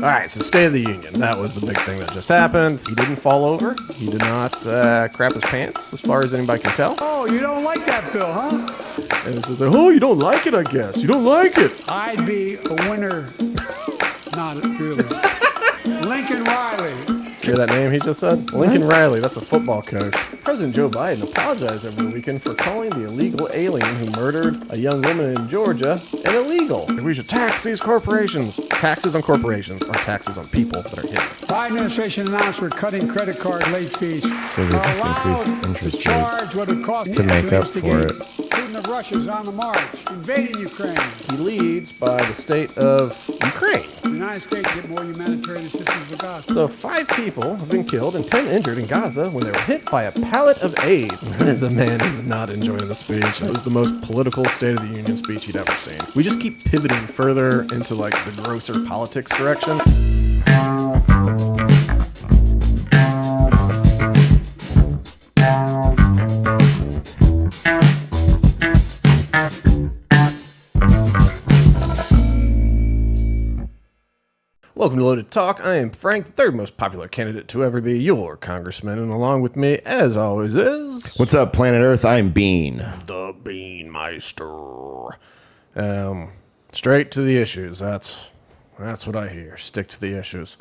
All right, so State of the Union. That was the big thing that just happened. He didn't fall over. He did not crap his pants, as far as anybody can tell. Oh, you don't like that bill, huh? And it's just like, oh, you don't like it, I guess. You don't like it. I'd be a winner. Not really. Lincoln Riley. Hear that name he just said? Lincoln Riley, that's a football coach. President Joe Biden apologized over the weekend for calling the illegal alien who murdered a young woman in Georgia an illegal. We should tax these corporations. Taxes on corporations are taxes on people that are hidden. Biden administration announced we're cutting credit card late fees. So they just increase interest rates to make up for it. Putin of Russia's on the march, invading Ukraine. He leads by the state of Ukraine. The United States get more humanitarian assistance for Gaza. So 5 people have been killed and 10 injured in Gaza when they were hit by a pallet of aid. That is a man who's not enjoying the speech. It was the most political State of the Union speech he'd ever seen. We just keep pivoting further into like the grosser politics direction. Welcome to Loaded Talk. I am Frank, the third most popular candidate to ever be your congressman, and along with me, as always, is... What's up, planet Earth? I'm Bean. The Bean Meister. Straight to the issues. That's what I hear. Stick to the issues.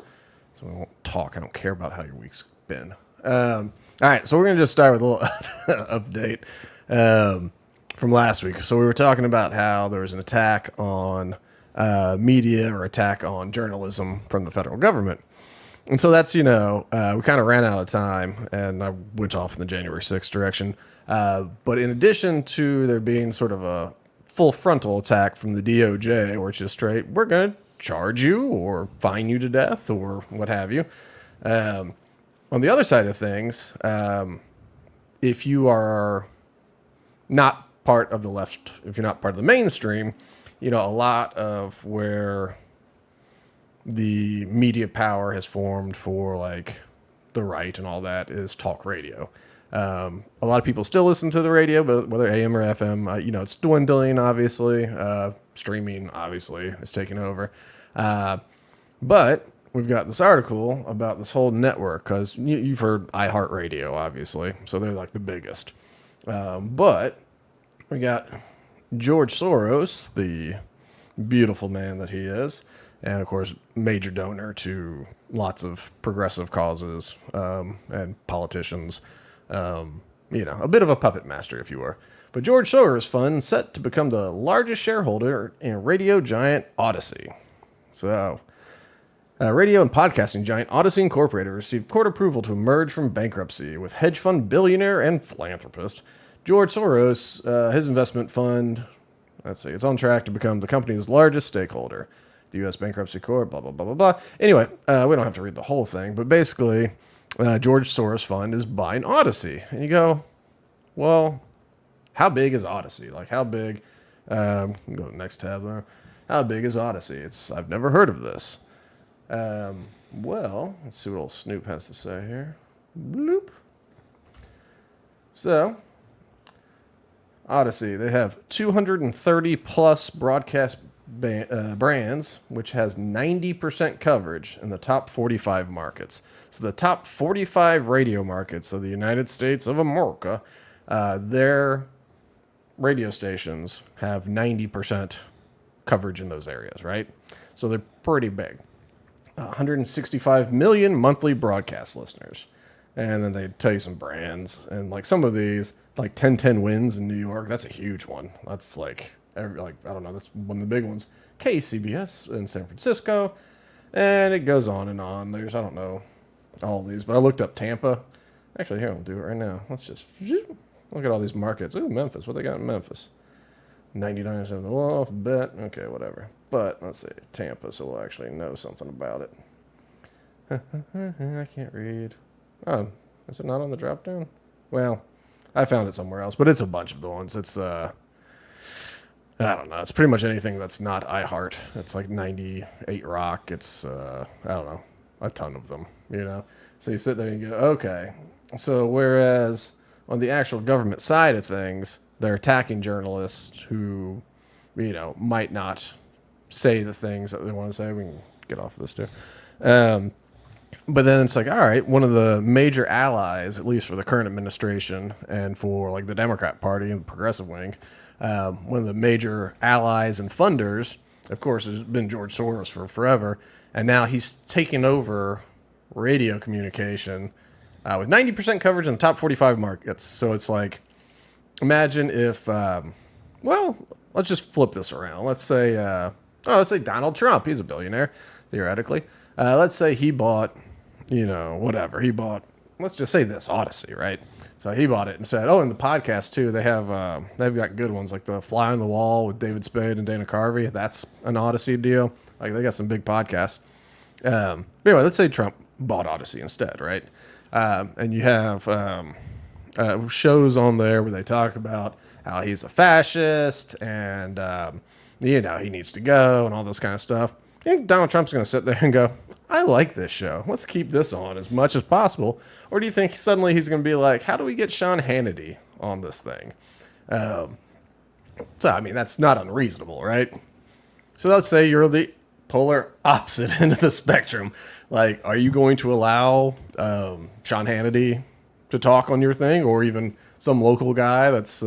So we won't talk. I don't care about how your week's been. All right, so we're going to just start with a little update from last week. So we were talking about how there was an attack on... media or attack on journalism from the federal government. And so that's, we kind of ran out of time and I went off in the January 6th direction. But in addition to there being sort of a full frontal attack from the DOJ, which is straight, we're going to charge you or fine you to death or what have you. On the other side of things, if you are not part of the left, if you're not part of the mainstream, a lot of where the media power has formed for like the right and all that is talk radio. A lot of people still listen to the radio, but whether AM or FM, it's dwindling, obviously. Streaming, obviously, is taking over. But we've got this article about this whole network because you've heard iHeartRadio, obviously. So they're like the biggest. But we got... George Soros, the beautiful man that he is, and of course, major donor to lots of progressive causes and politicians. A bit of a puppet master, if you were. But George Soros Fund set to become the largest shareholder in radio giant Odyssey. So, radio and podcasting giant Odyssey Incorporated received court approval to emerge from bankruptcy with hedge fund billionaire and philanthropist George Soros, his investment fund, it's on track to become the company's largest stakeholder. The U.S. Bankruptcy Court, blah, blah, blah, blah, blah. Anyway, we don't have to read the whole thing, but basically, George Soros Fund is buying Odyssey. And you go, well, how big is Odyssey? Like, how big? Go to the next tab there. How big is Odyssey? I've never heard of this. Well, let's see what old Snoop has to say here. Bloop. So... Odyssey, they have 230 plus broadcast brands, which has 90% coverage in the top 45 markets. So the top 45 radio markets of the United States of America, their radio stations have 90% coverage in those areas, right? So they're pretty big. 165 million monthly broadcast listeners. And then they tell you some brands. And like some of these, like 1010 Wins in New York, that's a huge one. That's like, I don't know, that's one of the big ones. KCBS in San Francisco. And it goes on and on. There's, I don't know, all of these. But I looked up Tampa. Actually, here, I'll do it right now. Let's just look at all these markets. Ooh, Memphis. What they got in Memphis? 99% off, bet. Okay, whatever. But let's see, Tampa, so we'll actually know something about it. I can't read. Oh, is it not on the drop down? Well, I found it somewhere else, but it's a bunch of the ones. It's I don't know. It's pretty much anything that's not iHeart. It's like 98 Rock. It's I don't know, a ton of them. So you sit there and you go, okay. So whereas on the actual government side of things, they're attacking journalists who, might not say the things that they want to say. We can get off this too. But then it's like, all right, one of the major allies, at least for the current administration and for like the Democrat Party and the progressive wing, one of the major allies and funders, of course, has been George Soros for forever. And now he's taken over radio communication with 90% coverage in the top 45 markets. So it's like, imagine if, well, let's just flip this around. Let's say Donald Trump. He's a billionaire, theoretically. Let's say he bought, whatever. He bought, let's just say this, Odyssey, right? So he bought it and said, oh, and the podcast, too. They've got good ones, like the Fly on the Wall with David Spade and Dana Carvey. That's an Odyssey deal. Like, they got some big podcasts. But anyway, let's say Trump bought Odyssey instead, right? And you have shows on there where they talk about how he's a fascist and, he needs to go and all this kind of stuff. I think Donald Trump's going to sit there and go, I like this show. Let's keep this on as much as possible. Or do you think suddenly he's going to be like, how do we get Sean Hannity on this thing? So, I mean, that's not unreasonable, right? So let's say you're the polar opposite end of the spectrum. Like, are you going to allow Sean Hannity to talk on your thing, or even some local guy that's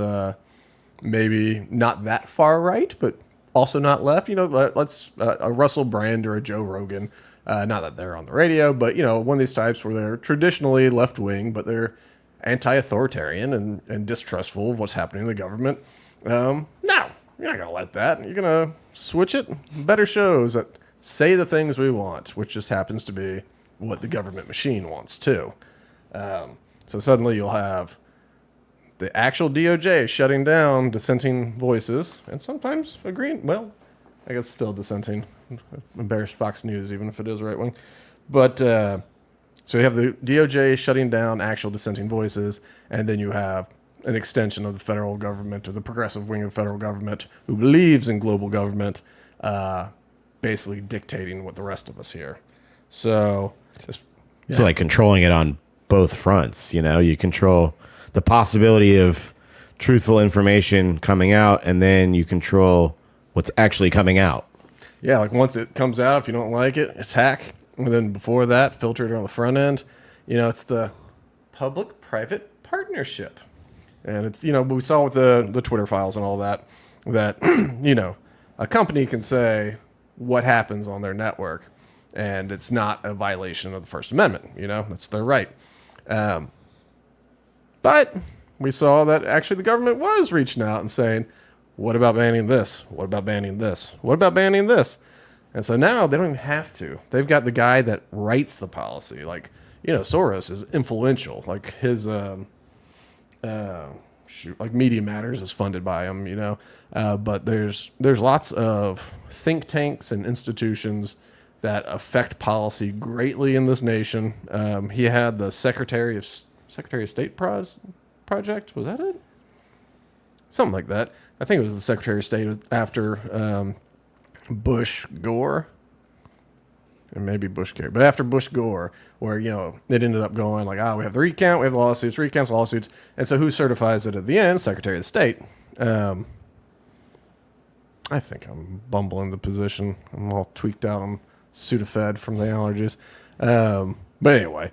maybe not that far right, but also not left? Let's a Russell Brand or a Joe Rogan. Not that they're on the radio, but one of these types where they're traditionally left wing, but they're anti-authoritarian and distrustful of what's happening in the government. No, you're not gonna let that. You're gonna switch it. Better shows that say the things we want, which just happens to be what the government machine wants too. So suddenly you'll have the actual DOJ shutting down dissenting voices, and sometimes agreeing. Well, I guess still dissenting. Embarrass Fox News, even if it is right wing. But so you have the DOJ shutting down actual dissenting voices, and then you have an extension of the federal government, or the progressive wing of the federal government, who believes in global government, basically dictating what the rest of us hear. So, So like controlling it on both fronts, you control the possibility of truthful information coming out, and then you control what's actually coming out. Yeah, like once it comes out, if you don't like it, it's hack. And then before that, filtered on the front end. It's the public-private partnership. And it's, we saw with the Twitter files and all that, a company can say what happens on their network, and it's not a violation of the First Amendment. That's their right. But we saw that actually the government was reaching out and saying, what about banning this? What about banning this? What about banning this? And so now they don't even have to. They've got the guy that writes the policy. Like, Soros is influential. Like his, like Media Matters is funded by him, but there's lots of think tanks and institutions that affect policy greatly in this nation. He had the Secretary of State project. Was that it? Something like that. I think it was the Secretary of State after Bush Gore, and maybe Bush Kerry, but after Bush Gore, where it ended up going like, we have the recount, we have the lawsuits, recounts, lawsuits, and so who certifies it at the end? Secretary of State. I think I'm bumbling the position. I'm all tweaked out. I'm Sudafed from the allergies. But anyway,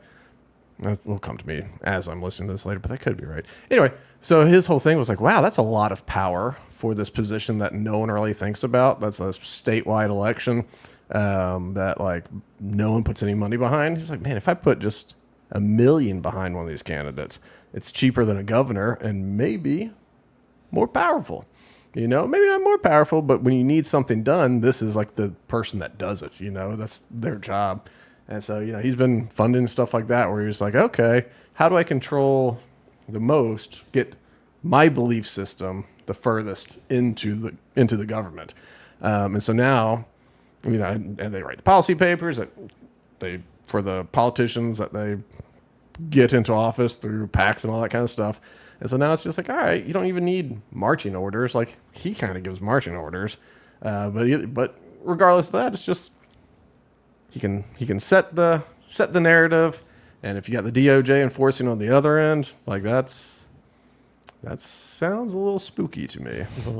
that will come to me as I'm listening to this later, but that could be right. Anyway, so his whole thing was like, wow, that's a lot of power for this position that no one really thinks about. That's a statewide election that like no one puts any money behind. He's like, man, if I put just $1 million behind one of these candidates, it's cheaper than a governor and maybe more powerful. Maybe not more powerful, but when you need something done, this is like the person that does it. That's their job. And so, he's been funding stuff like that where he's like, okay, how do I control the most, get my belief system the furthest into the government? And so now, and they write the policy papers that for the politicians that they get into office through PACs and all that kind of stuff. And so now it's just like, all right, you don't even need marching orders. Like he kind of gives marching orders, but regardless of that, it's just he can set the narrative, and if you got the DOJ enforcing on the other end, like that sounds a little spooky to me, a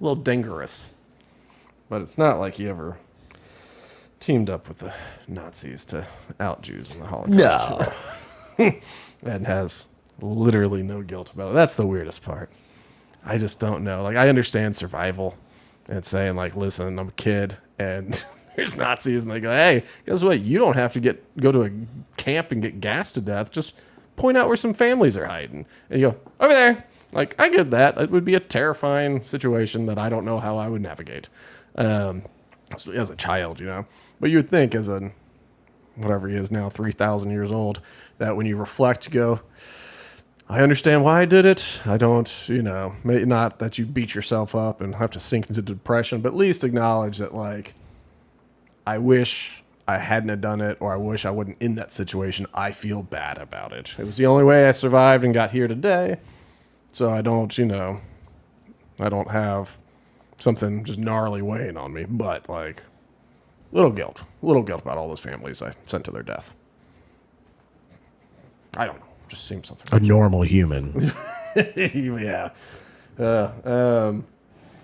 little dangerous. But it's not like he ever teamed up with the Nazis to out Jews in the Holocaust. No. And has literally no guilt about it. That's the weirdest part. I just don't know. Like, I understand survival and saying, like, listen, I'm a kid and there's Nazis, and they go, hey, guess what? You don't have to go to a camp and get gassed to death. Just point out where some families are hiding. And you go, over there. Like, I get that. It would be a terrifying situation that I don't know how I would navigate as a child, you know. But you would think as a, whatever he is now, 3,000 years old, that when you reflect, you go, I understand why I did it. I don't, you know, not that you beat yourself up and have to sink into depression, but at least acknowledge that, like, I wish I hadn't have done it, or I wish I wasn't in that situation. I feel bad about it. It was the only way I survived and got here today. So I don't, you know, I don't have something just gnarly weighing on me, but, like, little guilt about all those families I sent to their death. I don't know. Just seems something. A normal human. Yeah. Good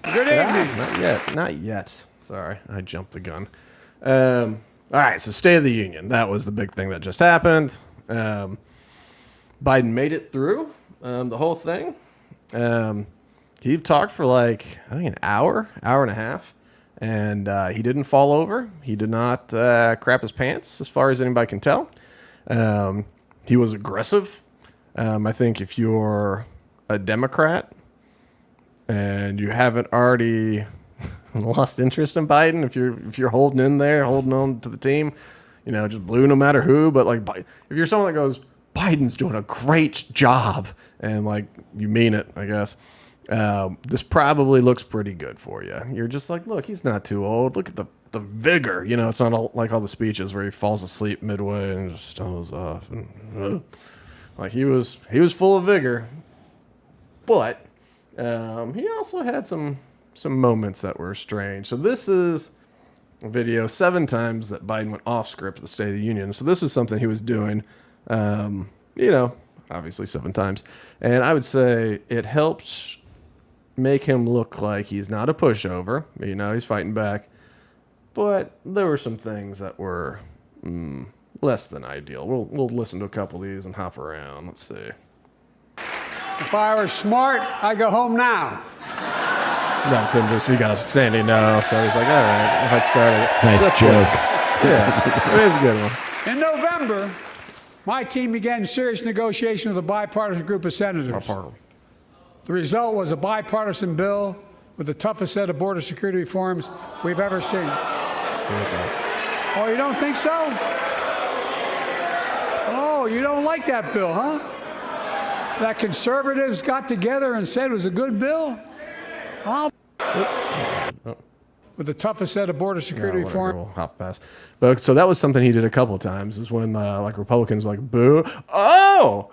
evening. Not yet. Sorry, I jumped the gun. All right, so State of the Union. That was the big thing that just happened. Biden made it through the whole thing. He talked for like, I think, an hour and a half, and he didn't fall over. He did not crap his pants, as far as anybody can tell. He was aggressive. I think if you're a Democrat and you haven't already lost interest in Biden, if you're holding in there, holding on to the team, you know, just blue no matter who. But like, if you're someone that goes, Biden's doing a great job, and like you mean it, I guess, this probably looks pretty good for you. You're just like, look, he's not too old. Look at the vigor. You know, it's not like all the speeches where he falls asleep midway and just dozes off. And, like he was full of vigor, but he also had some moments that were strange. So this is a video 7 times that Biden went off script at the State of the Union. So this is something he was doing, you know, obviously 7 times. And I would say it helped make him look like he's not a pushover. You know, he's fighting back. But there were some things that were less than ideal. We'll listen to a couple of these and hop around. Let's see. If I were smart, I'd go home now. That's him. We got a standing no, so he's like, all right, if I started. Nice joke. Yeah, it is a good one. In November, my team began serious negotiation with a bipartisan group of senators. The result was a bipartisan bill with the toughest set of border security reforms we've ever seen. Oh, you don't think so? Oh, you don't like that bill, huh? That conservatives got together and said it was a good bill? With the toughest set of border security reform. We'll hop past. But so that was something he did a couple of times. Is when like Republicans were like, boo, oh,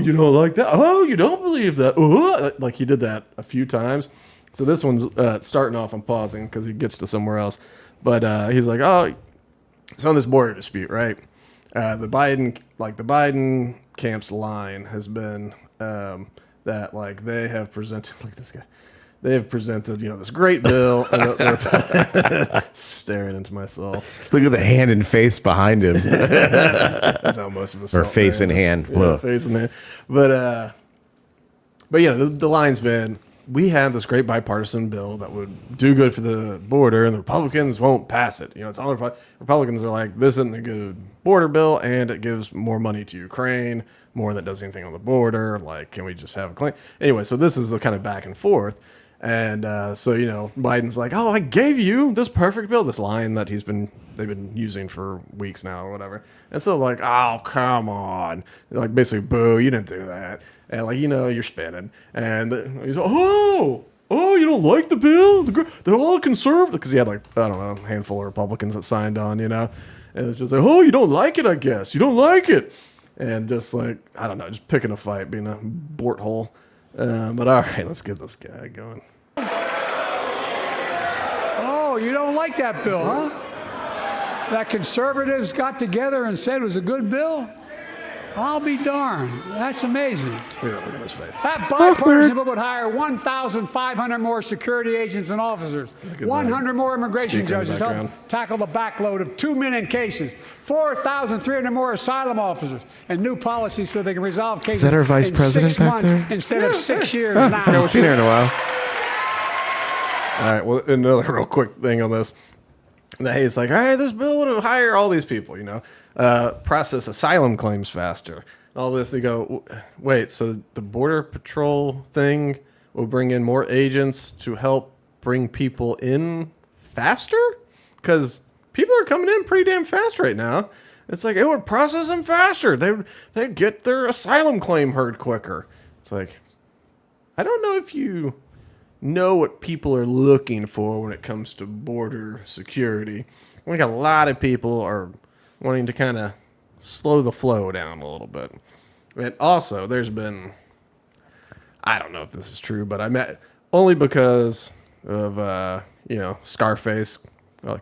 you don't like that? Oh, you don't believe that? Like he did that a few times. So this one's starting off. I'm pausing because he gets to somewhere else. But he's like, oh, so on this border dispute, right? The Biden camp's line has been that like they have presented, look at this guy. They have presented, you know, this great bill. Staring into my soul. Look at the hand and face behind him. That's how most of us. Or face in hand. Yeah, face in hand. But yeah, the line's been, we have this great bipartisan bill that would do good for the border, and the Republicans won't pass it. You know, it's all Republicans are like, this isn't a good border bill, and it gives more money to Ukraine, more than it does anything on the border. Like, can we just have a claim? Anyway, so this is the kind of back and forth. And so, you know, Biden's like, oh, I gave you this perfect bill, this line that they've been using for weeks now or whatever. And so like, oh, come on. Like basically, boo, you didn't do that. And like, you know, you're spinning. And he's like, oh, you don't like the bill? They're all conservative. Because he had like, I don't know, a handful of Republicans that signed on, you know. And it's just like, oh, you don't like it, I guess. You don't like it. And just like, I don't know, just picking a fight, being a bort hole. But all right, let's get this guy going. Oh, you don't like that bill, huh? That conservatives got together and said it was a good bill? I'll be darned. That's amazing. Yeah, look at his face. That bipartisan bill would hire 1,500 more security agents and officers, 100 more immigration judges to help tackle the backload of 2 million cases, 4,300 more asylum officers, and new policies so they can resolve cases Is that our vice in president 6 back months there? instead of 6 years I now. haven't seen her in a while. All right. Well, another real quick thing on this. He's like, all right, this bill would hire all these people, process asylum claims faster. And all this, they go, wait, so the Border Patrol thing will bring in more agents to help bring people in faster? Because people are coming in pretty damn fast right now. It's like, it would process them faster. They'd get their asylum claim heard quicker. It's like, I don't know if you know what people are looking for when it comes to border security. I think a lot of people are wanting to kind of slow the flow down a little bit. And also, there's been, I don't know if this is true, but I met only because of, Scarface,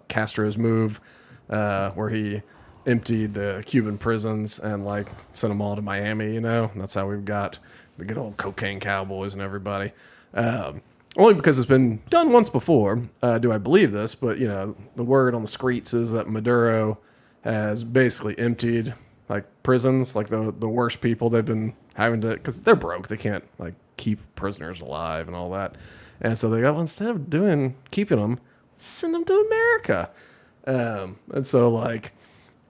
Castro's move, where he emptied the Cuban prisons and sent them all to Miami, And that's how we've got the good old cocaine cowboys and everybody. Only because it's been done once before, do I believe this, but, the word on the streets is that Maduro has basically emptied, prisons, the worst people they've been having to, because they're broke, they can't, keep prisoners alive and all that. And so they go, well, instead of keeping them, send them to America. And so,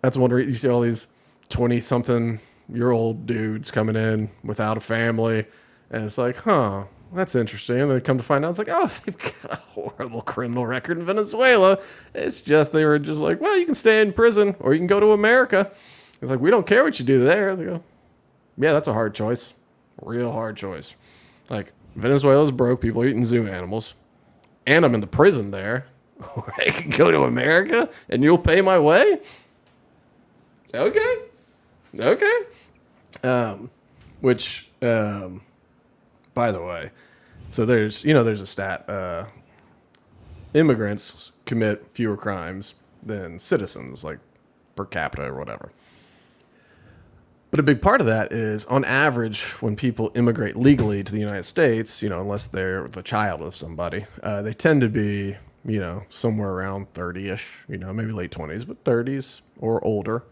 that's one reason you see all these 20-something-year-old dudes coming in without a family, and it's like, huh, that's interesting. And then come to find out, it's like, oh, they've got a horrible criminal record in Venezuela. It's just, they were just like, well, you can stay in prison or you can go to America. It's like, we don't care what you do there. They go, yeah, that's a hard choice. Real hard choice. Venezuela's broke. People are eating zoo animals. And I'm in the prison there. I can go to America and you'll pay my way? Okay. By the way, so there's a stat. Immigrants commit fewer crimes than citizens, per capita or whatever. But a big part of that is, on average, when people immigrate legally to the United States, unless they're the child of somebody, they tend to be, somewhere around 30-ish, maybe late 20s, but 30s or older.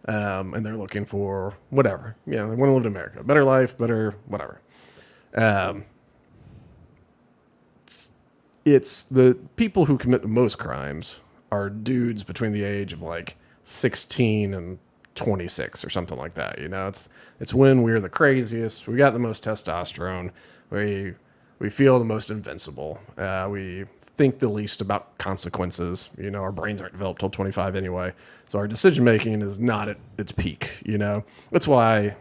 And they're looking for whatever. They want to live in America. Better life, better whatever. It's the people who commit the most crimes are dudes between the age of 16 and 26 or something like that. It's when we're the craziest. We got the most testosterone. We feel the most invincible. We think the least about consequences. Our brains aren't developed till 25 anyway. So our decision making is not at its peak. That's why.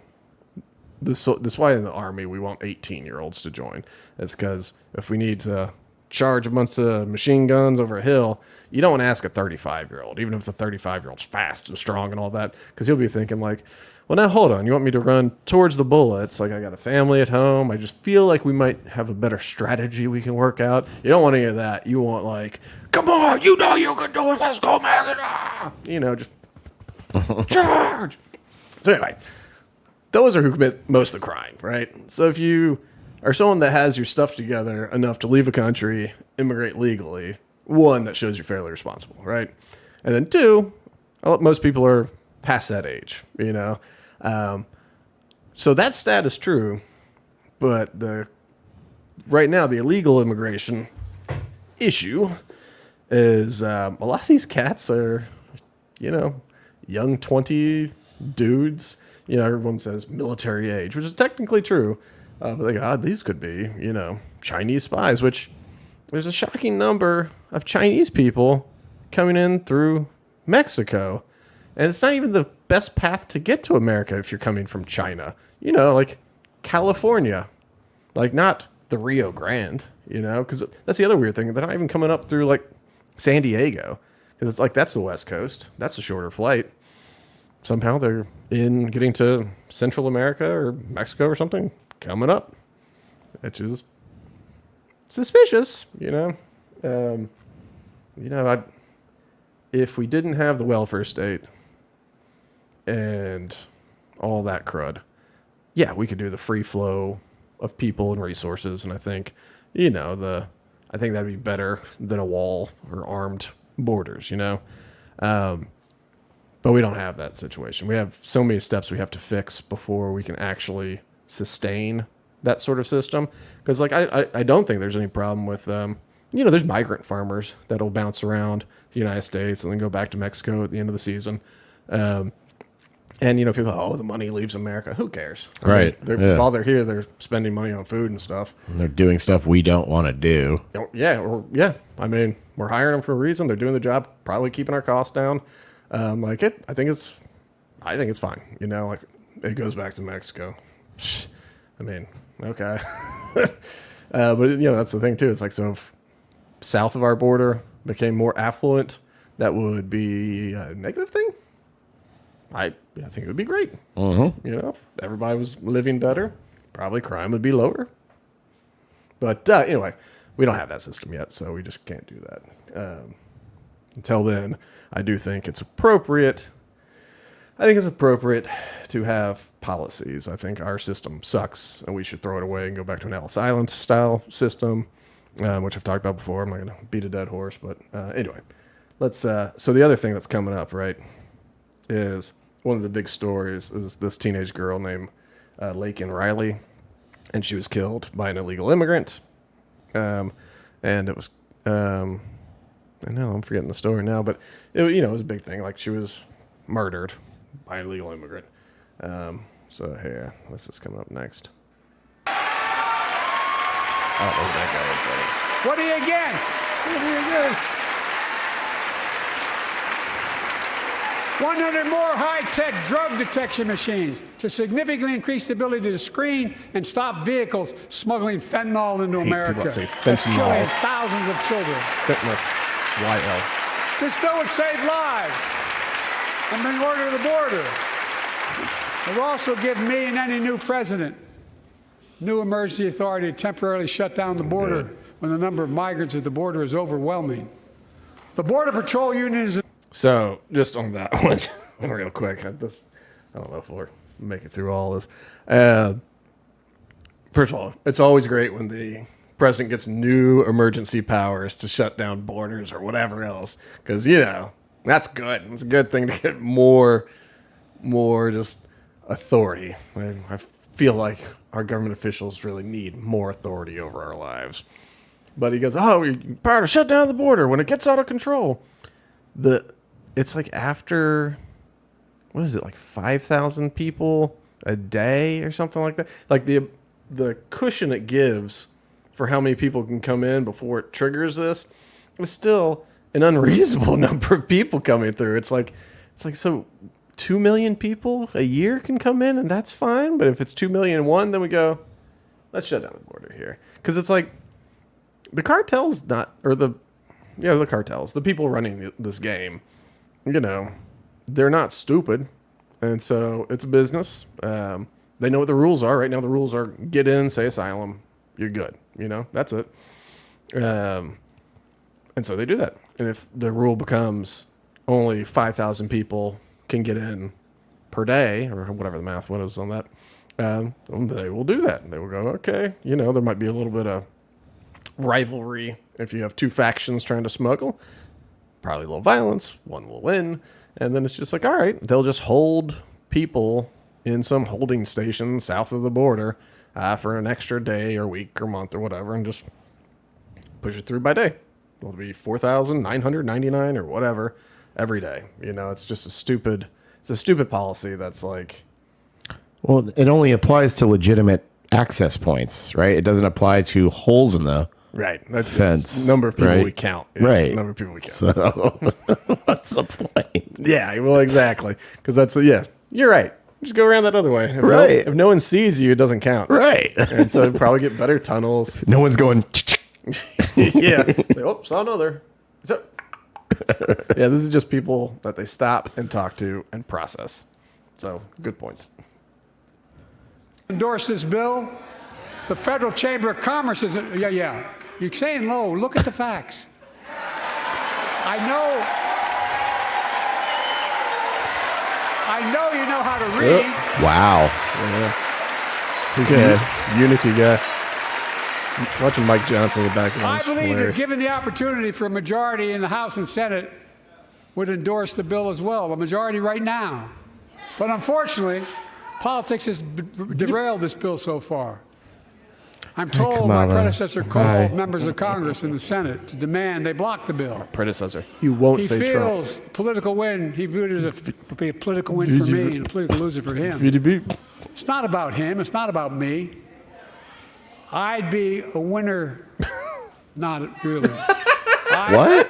This why in the Army we want 18-year-olds to join. It's because if we need to charge a bunch of machine guns over a hill, you don't want to ask a 35-year-old, even if the 35-year-old's fast and strong and all that, because he'll be thinking well, now hold on, you want me to run towards the bullets? I got a family at home. I just feel like we might have a better strategy we can work out. You don't want any of that. You want come on, you can do it. Let's go, man. Just charge. So anyway. Those are who commit most of the crime, right? So if you are someone that has your stuff together enough to leave a country, immigrate legally, one, that shows you're fairly responsible, right? And then two, most people are past that age, So that stat is true, but right now the illegal immigration issue is a lot of these cats are, young 20 dudes. Everyone says military age, which is technically true. But they go, these could be, Chinese spies, which there's a shocking number of Chinese people coming in through Mexico. And it's not even the best path to get to America if you're coming from China. California. Not the Rio Grande, because that's the other weird thing. They're not even coming up through, San Diego. Because it's that's the West Coast. That's a shorter flight. Somehow they're getting to Central America or Mexico or something coming up, which is suspicious, if we didn't have the welfare state and all that crud, yeah, we could do the free flow of people and resources. And I think, I think that'd be better than a wall or armed borders, But we don't have that situation. We have so many steps we have to fix before we can actually sustain that sort of system. Because, I don't think there's any problem with, there's migrant farmers that'll bounce around the United States and then go back to Mexico at the end of the season. And, people go, oh, the money leaves America. Who cares? Right. While they're here, they're spending money on food and stuff. And they're doing stuff we don't want to do. Yeah. I mean, we're hiring them for a reason. They're doing the job, probably keeping our costs down. I think it's fine. It goes back to Mexico. I mean, okay. But, that's the thing, too. It's so if south of our border became more affluent, that would be a negative thing. I think it would be great. If everybody was living better, probably crime would be lower. But anyway, we don't have that system yet, so we just can't do that. Until then, I do think it's appropriate. I think it's appropriate to have policies. I think our system sucks, and we should throw it away and go back to an Ellis Island style system, which I've talked about before. I'm not going to beat a dead horse, but anyway, let's. So the other thing that's coming up, right, is one of the big stories is this teenage girl named Laken Riley, and she was killed by an illegal immigrant. And it was, I know I'm forgetting the story now, but it was a big thing. She was murdered by an illegal immigrant. So here, this is coming up next. Oh, that guy. What are you against? What are you against? 100 more high-tech drug detection machines to significantly increase the ability to screen and stop vehicles smuggling fentanyl into America. People that say That's fentanyl. killing thousands of children. Fentanyl. YL. This bill would save lives and bring order to the border. It will also give me and any new president new emergency authority to temporarily shut down the border when the number of migrants at the border is overwhelming. The Border Patrol Union is... So, just on that one, real quick, I don't know if we'll make it through all this. First of all, it's always great when the president gets new emergency powers to shut down borders or whatever else, because, that's good. It's a good thing to get more just authority. I feel like our government officials really need more authority over our lives. But he goes, we power to shut down the border when it gets out of control. It's after, what is it, 5,000 people a day or something like that? The cushion it gives for how many people can come in before it triggers this is still an unreasonable number of people coming through. It's so 2 million people a year can come in and that's fine. But if it's 2,000,001, then we go, let's shut down the border here. Because it's the cartels the cartels, the people running this game, they're not stupid. And so it's a business. They know what the rules are. Right now the rules are get in, say asylum, you're good. That's it. And so they do that. And if the rule becomes only 5,000 people can get in per day, or whatever the math was on that, they will do that. They will go, okay, there might be a little bit of rivalry if you have two factions trying to smuggle. Probably a little violence. One will win. And then it's just all right, they'll just hold people in some holding station south of the border for an extra day or week or month or whatever, and just push it through by day. It'll be 4,999 or whatever every day. It's just a stupid policy that's Well, it only applies to legitimate access points, right? It doesn't apply to holes in the fence. The number of people right? we count. Right. Number of people we count. So what's the point? Yeah, well, exactly. Because you're right. Just go around that other way. If no one sees you, it doesn't count. Right. And so probably get better tunnels. No one's going... Yeah. Saw another. So, yeah, this is just people that they stop and talk to and process. So, good point. Endorse this bill. The Federal Chamber of Commerce is... Yeah. You're saying low. Look at the facts. I know... I know you know how to read. Wow. He's a unity guy. Watching Mike Johnson in the back of I believe that given the opportunity for a majority in the House and Senate would endorse the bill as well, a majority right now. But unfortunately, politics has derailed this bill so far. I'm told my predecessor called members of Congress in the Senate to demand they block the bill. Predecessor. You won't say Trump. He feels political win. He viewed it as a political win for me and a political loser for him. It's not about him. It's not about me. I'd be a winner. Not really. What?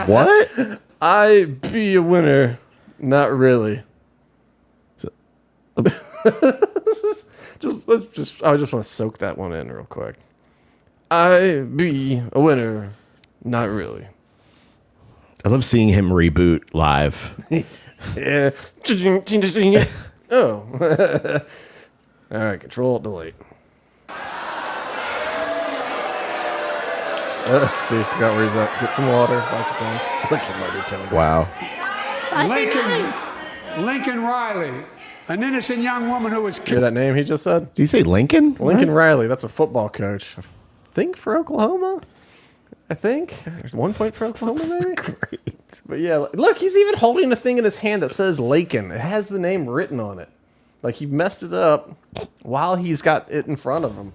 What? I'd be a winner. Not really. I just want to soak that one in real quick. I be a winner, not really. I love seeing him reboot live. Yeah. Oh. All right, Control Delete. See, forgot where he's at. Get some water. Buy some time. Look at my tone. Wow. Lincoln Riley. An innocent young woman who was killed. Hear that name he just said? Did he say Lincoln? Lincoln Riley. That's a football coach. I think for Oklahoma. I think. There's 1 point for Oklahoma, maybe? Great. But yeah, look, he's even holding a thing in his hand that says Lakin. It has the name written on it. Like he messed it up while he's got it in front of him.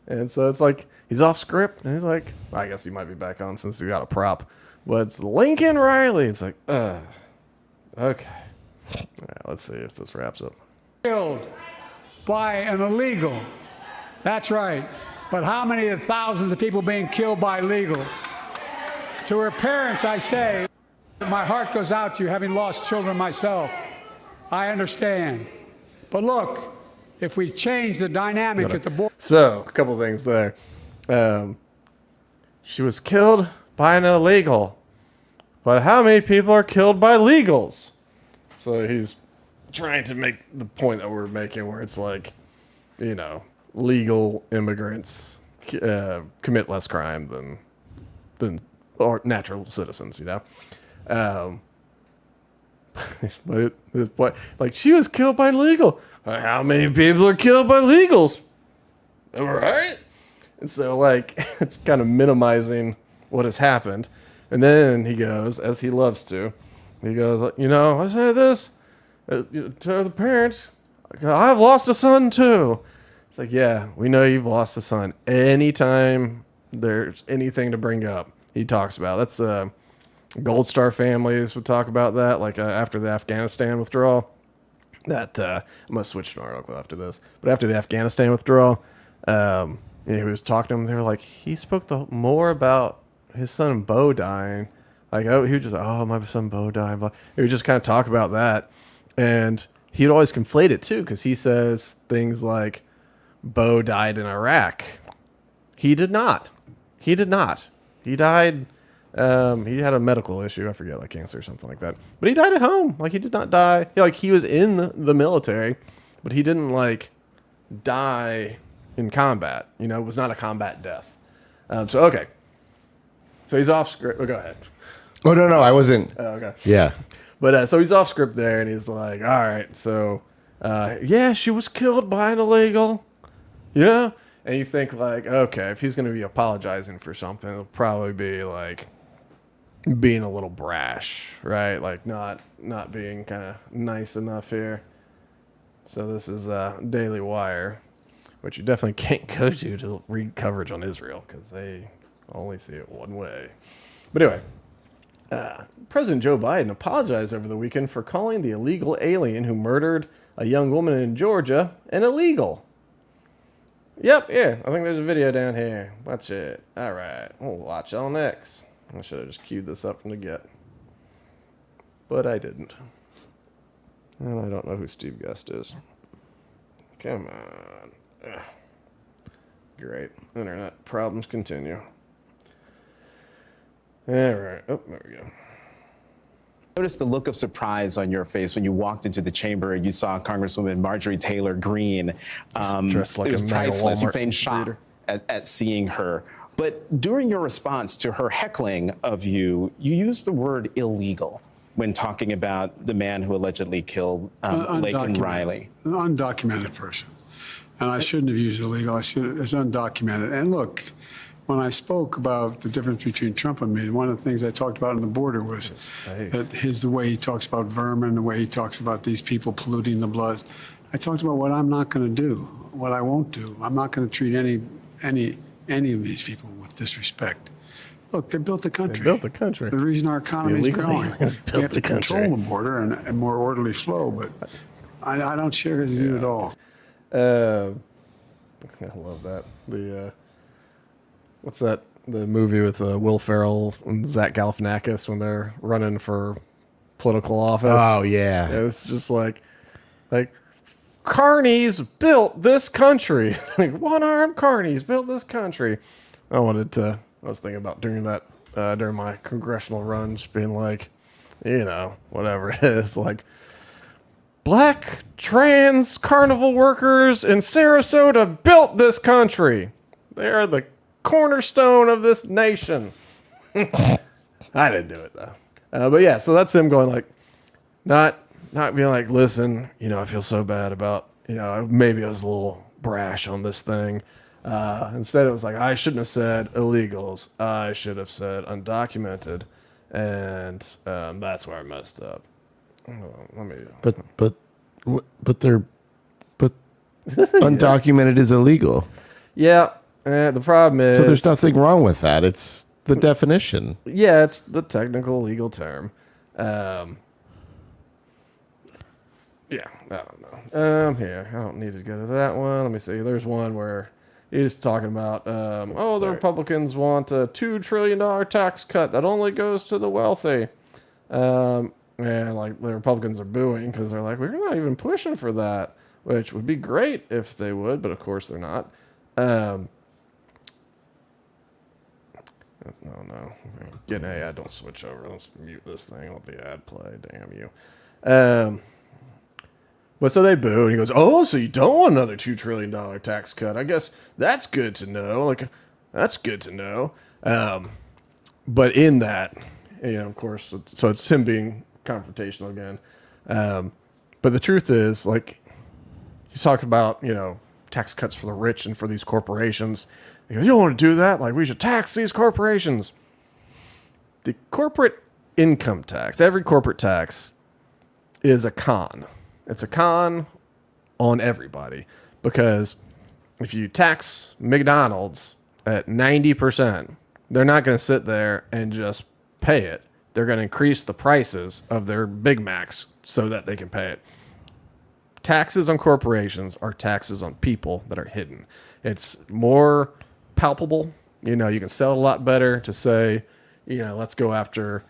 And so it's like he's off script. And he's like, well, I guess he might be back on since he got a prop. But it's Lincoln Riley. It's like, okay. All right, let's see if this wraps up. Killed by an illegal. That's right. But how many of the thousands of people being killed by illegals? To her parents, I say, my heart goes out to you, having lost children myself. I understand. But look, if we change the dynamic at the border. So, a couple things there. She was killed by an illegal. But how many people are killed by legals? So he's trying to make the point that we're making where it's like, you know, legal immigrants commit less crime than or natural citizens, you know? But like, she was killed by illegal. How many people are killed by legals? Am I right? And so, like, it's kind of minimizing what has happened. And then he goes, as he loves to, he goes, you know, I say this to the parents. I've lost a son, too. It's like, yeah, we know you've lost a son. Anytime there's anything to bring up, he talks about. That's Gold Star families would talk about that, like after the Afghanistan withdrawal. That I'm going to switch to an article after this. But after the Afghanistan withdrawal, he was talking to them. They were like, he spoke more about his son Bo dying. Like, oh, he was just, oh, my son Bo died. He would just kind of talk about that. And he'd always conflate it, too, because he says things like, Bo died in Iraq. He did not. He did not. He died. He had a medical issue. I forget, like cancer or something like that. But he died at home. Like, he did not die. Yeah, like, he was in the military, but he didn't, like, die in combat. You know, it was not a combat death. So, okay. So he's off script. Oh, go ahead. Oh, no, I wasn't. Oh, okay. Yeah. But so he's off script there, and he's like, all right, so, yeah, she was killed by an illegal. Yeah. And you think, like, okay, if he's going to be apologizing for something, it'll probably be, like, being a little brash, right? Like, not being kind of nice enough here. So this is Daily Wire, which you definitely can't go to read coverage on Israel, because they only see it one way. But anyway, President Joe Biden apologized over the weekend for calling the illegal alien who murdered a young woman in Georgia an illegal. Yep, yeah, I think there's a video down here. Watch it. All right, we'll watch on X. I should have just queued this up from the get. But I didn't. And I don't know who Steve Guest is. Come on. Ugh. Great. Internet problems continue. All right. Oh, there we go. Notice the look of surprise on your face when you walked into the chamber and you saw Congresswoman Marjorie Taylor Greene. Dressed like it was a mega priceless. You Walmart feigned shock greeter. at seeing her. But during your response to her heckling of you, you used the word illegal. when talking about the man who allegedly killed Laken Riley? An undocumented person. And I shouldn't have used illegal. It's undocumented. And look, when I spoke about the difference between Trump and me, one of the things I talked about on the border was the way he talks about vermin, the way he talks about these people polluting the blood. I talked about what I'm not going to do, what I won't do. I'm not going to treat any of these people with disrespect. Look, they built the country. They built the country. The reason our economy is growing. We have to control the country. border and more orderly flow, but I don't share his view at all. I love that. What's that? The movie with Will Ferrell and Zach Galifianakis when they're running for political office. Oh yeah. It's just like carnies built this country. Like one-armed carnies built this country. I was thinking about doing that during my congressional run, just being like, whatever it is, like black trans carnival workers in Sarasota built this country. They are the cornerstone of this nation. I didn't do it though. But yeah, so that's him going like, not being like, listen, I feel so bad about, maybe I was a little brash on this thing. Instead, it was like, I shouldn't have said illegals. I should have said undocumented. And that's where I messed up. Let me. But undocumented is illegal. Yeah. The problem is. So there's nothing wrong with that. It's the definition. Yeah, it's the technical legal term. Yeah, I don't know. Here, I don't need to go to that one. Let me see. There's one where he's talking about, the Republicans want a $2 trillion tax cut that only goes to the wealthy. And like the Republicans are booing because they're like, we're not even pushing for that, which would be great if they would, but of course they're not. No. Get an ad, don't switch over. Let's mute this thing. Let the ad play. Damn you. But so they boo, and he goes, oh, so you don't want another $2 trillion tax cut. I guess that's good to know. Like, that's good to know. But in that, of course, so it's him being confrontational again. But the truth is, like, he's talking about, tax cuts for the rich and for these corporations. He goes, you don't want to do that? Like, we should tax these corporations. The corporate income tax, every corporate tax, is a con. It's a con on everybody because if you tax McDonald's at 90%, they're not going to sit there and just pay it. They're going to increase the prices of their Big Macs so that they can pay it. Taxes on corporations are taxes on people that are hidden. It's more palpable. You can sell it a lot better to say, let's go after,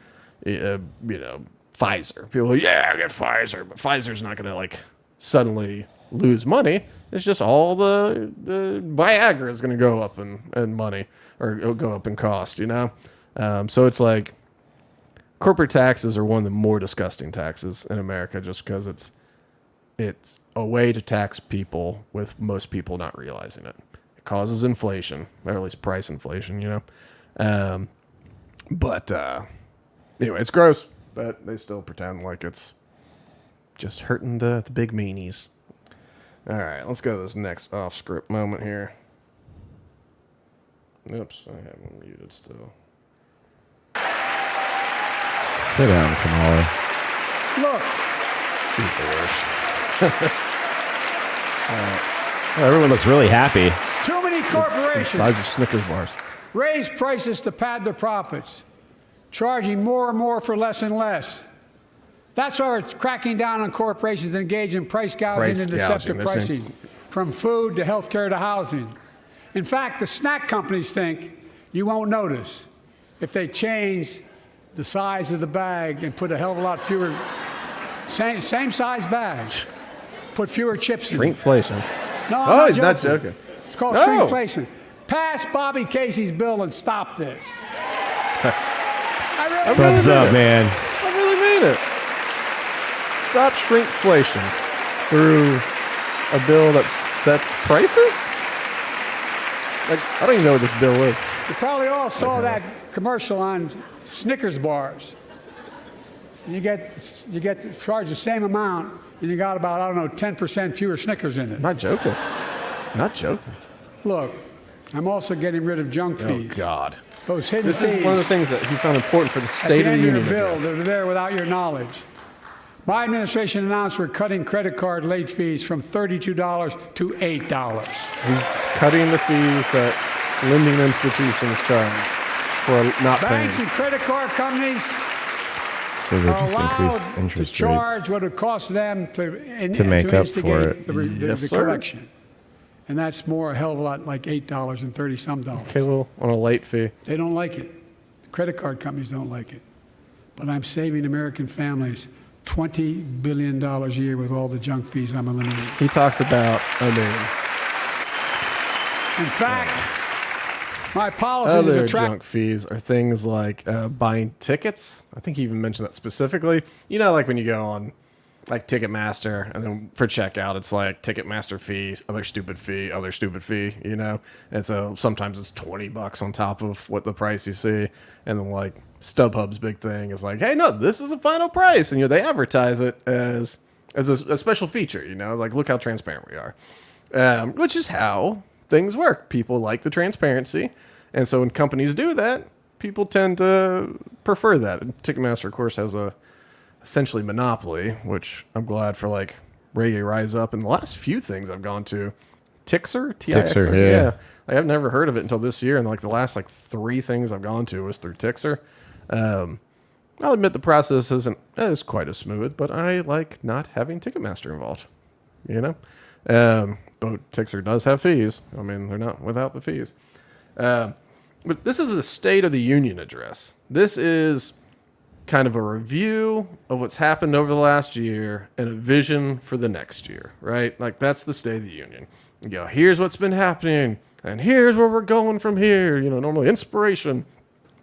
Pfizer. People go, yeah, I get Pfizer. But Pfizer's not going to, like, suddenly lose money. It's just all the Viagra is going to go up in money or it'll go up in cost, So it's like corporate taxes are one of the more disgusting taxes in America just because it's a way to tax people with most people not realizing it. It causes inflation, or at least price inflation, But anyway, it's gross. But they still pretend like it's just hurting the big meanies. All right, let's go to this next off-script moment here. Oops, I have him muted still. Sit down, Kamala. Look, She's the worst. Everyone looks really happy. too many The corporations size of Snickers bars. raise prices to pad their profits, charging more and more for less and less. That's why we're cracking down on corporations that engage in price gouging and deceptive pricing, from food to healthcare to housing. In fact, the snack companies think you won't notice if they change the size of the bag and put a hell of a lot fewer, same size bags, put fewer chips in. Shrinkflation. No, I'm he's not joking. It's called No. shrinkflation. Pass Bobby Casey's bill and stop this. I really Thumbs up, man. I really mean it. Stop shrinkflation through a bill that sets prices? Like, I don't even know what this bill is. You probably all saw that commercial on Snickers bars. You get charged the same amount, and you got about, I don't know, 10% fewer Snickers in it. Not joking. Not joking. Look, I'm also getting rid of junk fees. Oh, God. Those hidden This fees. is one of the things that he found important for the State of the Union bill address. that are there without your knowledge. My administration announced we're cutting credit card late fees from $32 to $8. He's cutting the fees that lending institutions charge for not paying. Banks and credit card companies So they are just allowed increase to interest charge rates what it costs them to make up for instigate it. the Yes, sir. collection. And that's more a hell of a lot like $8 and 30 some dollars. Okay, well, on a late fee. They don't like it. Credit card companies don't like it. But I'm saving American families $20 billion a year with all the junk fees I'm eliminating. He talks about, In fact, my policies other of attract junk fees are things like buying tickets. I think he even mentioned that specifically. You know, like when you go on like Ticketmaster, and then for checkout, it's like Ticketmaster fees, other stupid fee, you know? And so sometimes it's $20 on top of what the price you see. And then like StubHub's big thing is like, hey, no, this is a final price. And, you know, they advertise it as a special feature, you know, like, look how transparent we are, which is how things work. People like the transparency. And so when companies do that, people tend to prefer that. And Ticketmaster, of course, has a essentially monopoly, which I'm glad for, like Reggae Rise Up and the last few things I've gone to. Tixer? Tixer, yeah. Like, I've never heard of it until this year, and like the last like 3 things I've gone to was through Tixer. I'll admit the process isn't as quite as smooth, but I like not having Ticketmaster involved, you know? But Tixer does have fees. I mean, they're not without the fees. But this is a State of the Union address. This is kind of a review of what's happened over the last year and a vision for the next year, right? Like, that's the State of the Union. You go, here's what's been happening, and here's where we're going from here. You know, normally inspiration.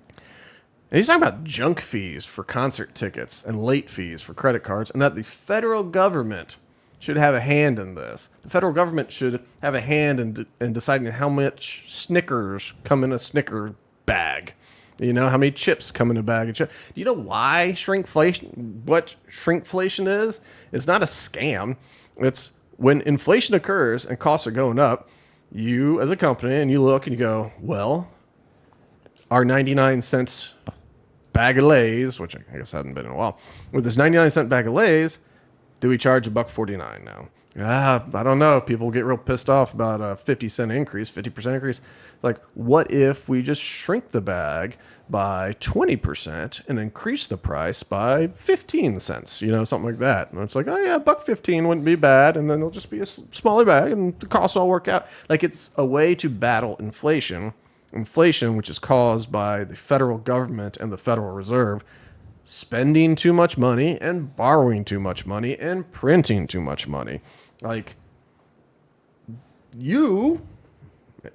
And he's talking about junk fees for concert tickets and late fees for credit cards, and that the federal government should have a hand in this. The federal government should have a hand in deciding how much Snickers come in a Snicker bag. You know, how many chips come in a bag of chips. Do you know why shrinkflation, what shrinkflation is? It's not a scam. It's when inflation occurs and costs are going up, you as a company, and you look and you go, well, our 99 cents bag of Lay's, which I guess hasn't been in a while, with this 99-cent bag of Lay's, do we charge $1.49 now? I don't know. People get real pissed off about a 50% increase, 50% increase. Like, what if we just shrink the bag by 20% and increase the price by 15 cents? You know, something like that. And it's like, oh yeah, $1.15 wouldn't be bad, and then it'll just be a smaller bag, and the costs all work out. Like, it's a way to battle inflation, which is caused by the federal government and the Federal Reserve spending too much money and borrowing too much money and printing too much money. Like,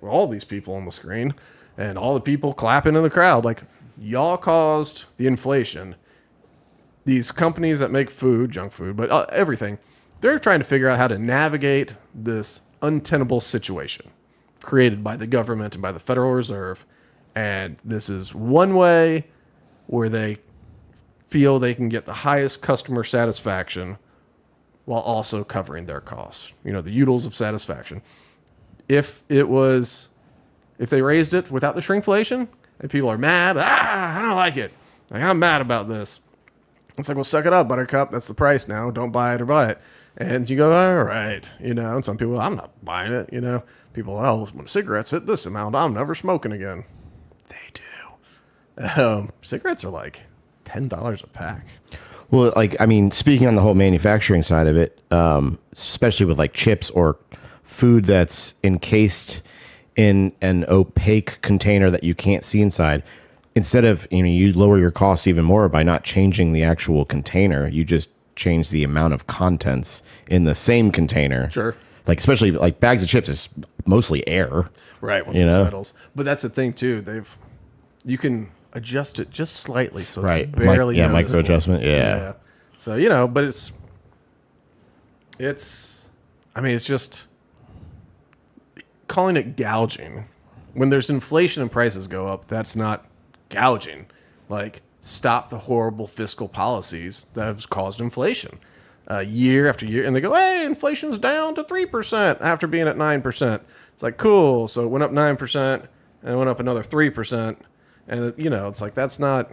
all these people on the screen and all the people clapping in the crowd, like, y'all caused the inflation. These companies that make food, junk food, but everything, they're trying to figure out how to navigate this untenable situation created by the government and by the Federal Reserve. And this is one way where they feel they can get the highest customer satisfaction while also covering their costs. You know, the utils of satisfaction. If they raised it without the shrinkflation, and people are mad, I don't like it. Like, I'm mad about this. It's like, well, suck it up, Buttercup. That's the price now. Don't buy it or buy it. And you go, all right. You know, and some people, I'm not buying it. You know, people, when cigarettes hit this amount, I'm never smoking again. They do. Cigarettes are like $10 a pack. Well, like, I mean, speaking on the whole manufacturing side of it, especially with like chips or food that's encased in an opaque container that you can't see inside, instead of, you know, you lower your costs even more by not changing the actual container, you just change the amount of contents in the same container. Sure. Like, especially like bags of chips is mostly air. Right, once it settles. But that's the thing too. You can adjust it just slightly, so Right. it's barely Micro adjustment. Yeah. So, you know, but it's just calling it gouging. When there's inflation and prices go up, that's not gouging. Like, stop the horrible fiscal policies that have caused inflation year after year. And they go, hey, inflation's down to 3% after being at 9%. It's like, cool. So it went up 9% and it went up another 3%. And, you know, it's like, that's not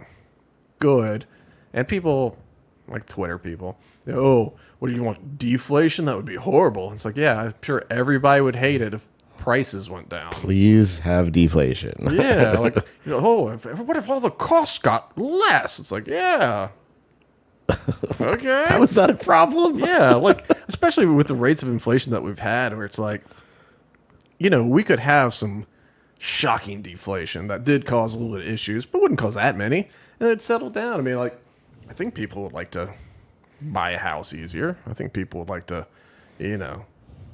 good. And people, like Twitter people, oh, what do you want? Deflation? That would be horrible. It's like, yeah, I'm sure everybody would hate it if prices went down. Please have deflation. Yeah, like, you know, oh, what if all the costs got less? It's like, yeah. Okay. How is that a problem? Yeah, like, especially with the rates of inflation that we've had, where it's like, you know, we could have some shocking deflation that did cause a little bit of issues, but wouldn't cause that many. And it'd settle down. I mean, like, I think people would like to buy a house easier. I think people would like to, you know,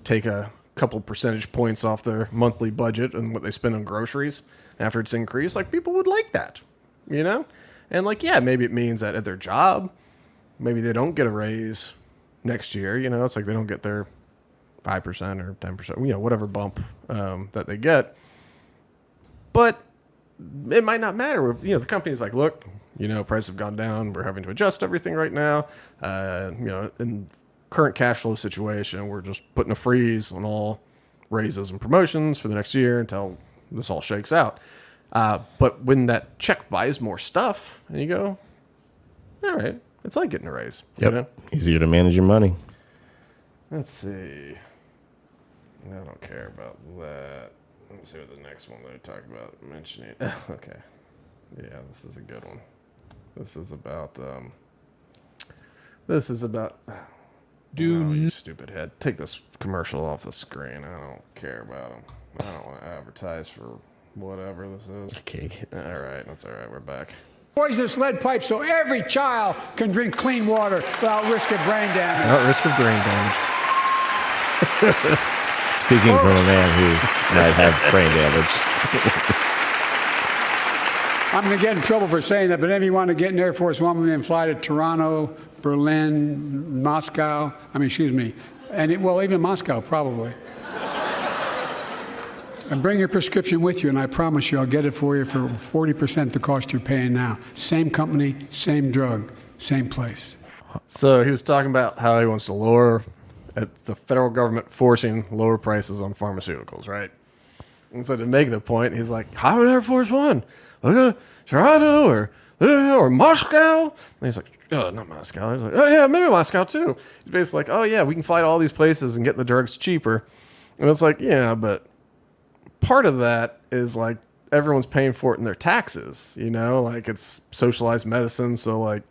take a couple percentage points off their monthly budget and what they spend on groceries after it's increased. Like, people would like that, you know? And, like, yeah, maybe it means that at their job, maybe they don't get a raise next year. You know, it's like they don't get their 5% or 10%, you know, whatever bump that they get. But it might not matter. You know, the company's like, look, you know, prices have gone down. We're having to adjust everything right now. You know, in current cash flow situation, we're just putting a freeze on all raises and promotions for the next year until this all shakes out. But when that check buys more stuff, and you go, all right, it's like getting a raise. Yep. You know? Easier to manage your money. Let's see. I don't care about that. Let's see what the next one they're talking about mentioning. Okay. Yeah, this is a good one. This is about you stupid head. Take this commercial off the screen. I don't care about them. I don't want to advertise for whatever this is. Okay. All right, that's all right. We're back. Poisonous lead pipes so every child can drink clean water without risk of brain damage. Without risk of brain damage. Speaking from a man who might have brain damage. I'm going to get in trouble for saying that, but if you want to get an Air Force One and fly to Toronto, Berlin, Moscow, even Moscow probably. And bring your prescription with you, and I promise you I'll get it for you for 40% the cost you're paying now. Same company, same drug, same place. So he was talking about how he wants to lower at the federal government forcing lower prices on pharmaceuticals, right? And so to make the point, he's like, how would Air Force One? Look at Toronto or Moscow? And he's like, oh, not Moscow. He's like, oh, yeah, maybe Moscow too. He's basically like, oh, yeah, we can fly to all these places and get the drugs cheaper. And it's like, yeah, but part of that is like everyone's paying for it in their taxes, you know? Like it's socialized medicine. So like,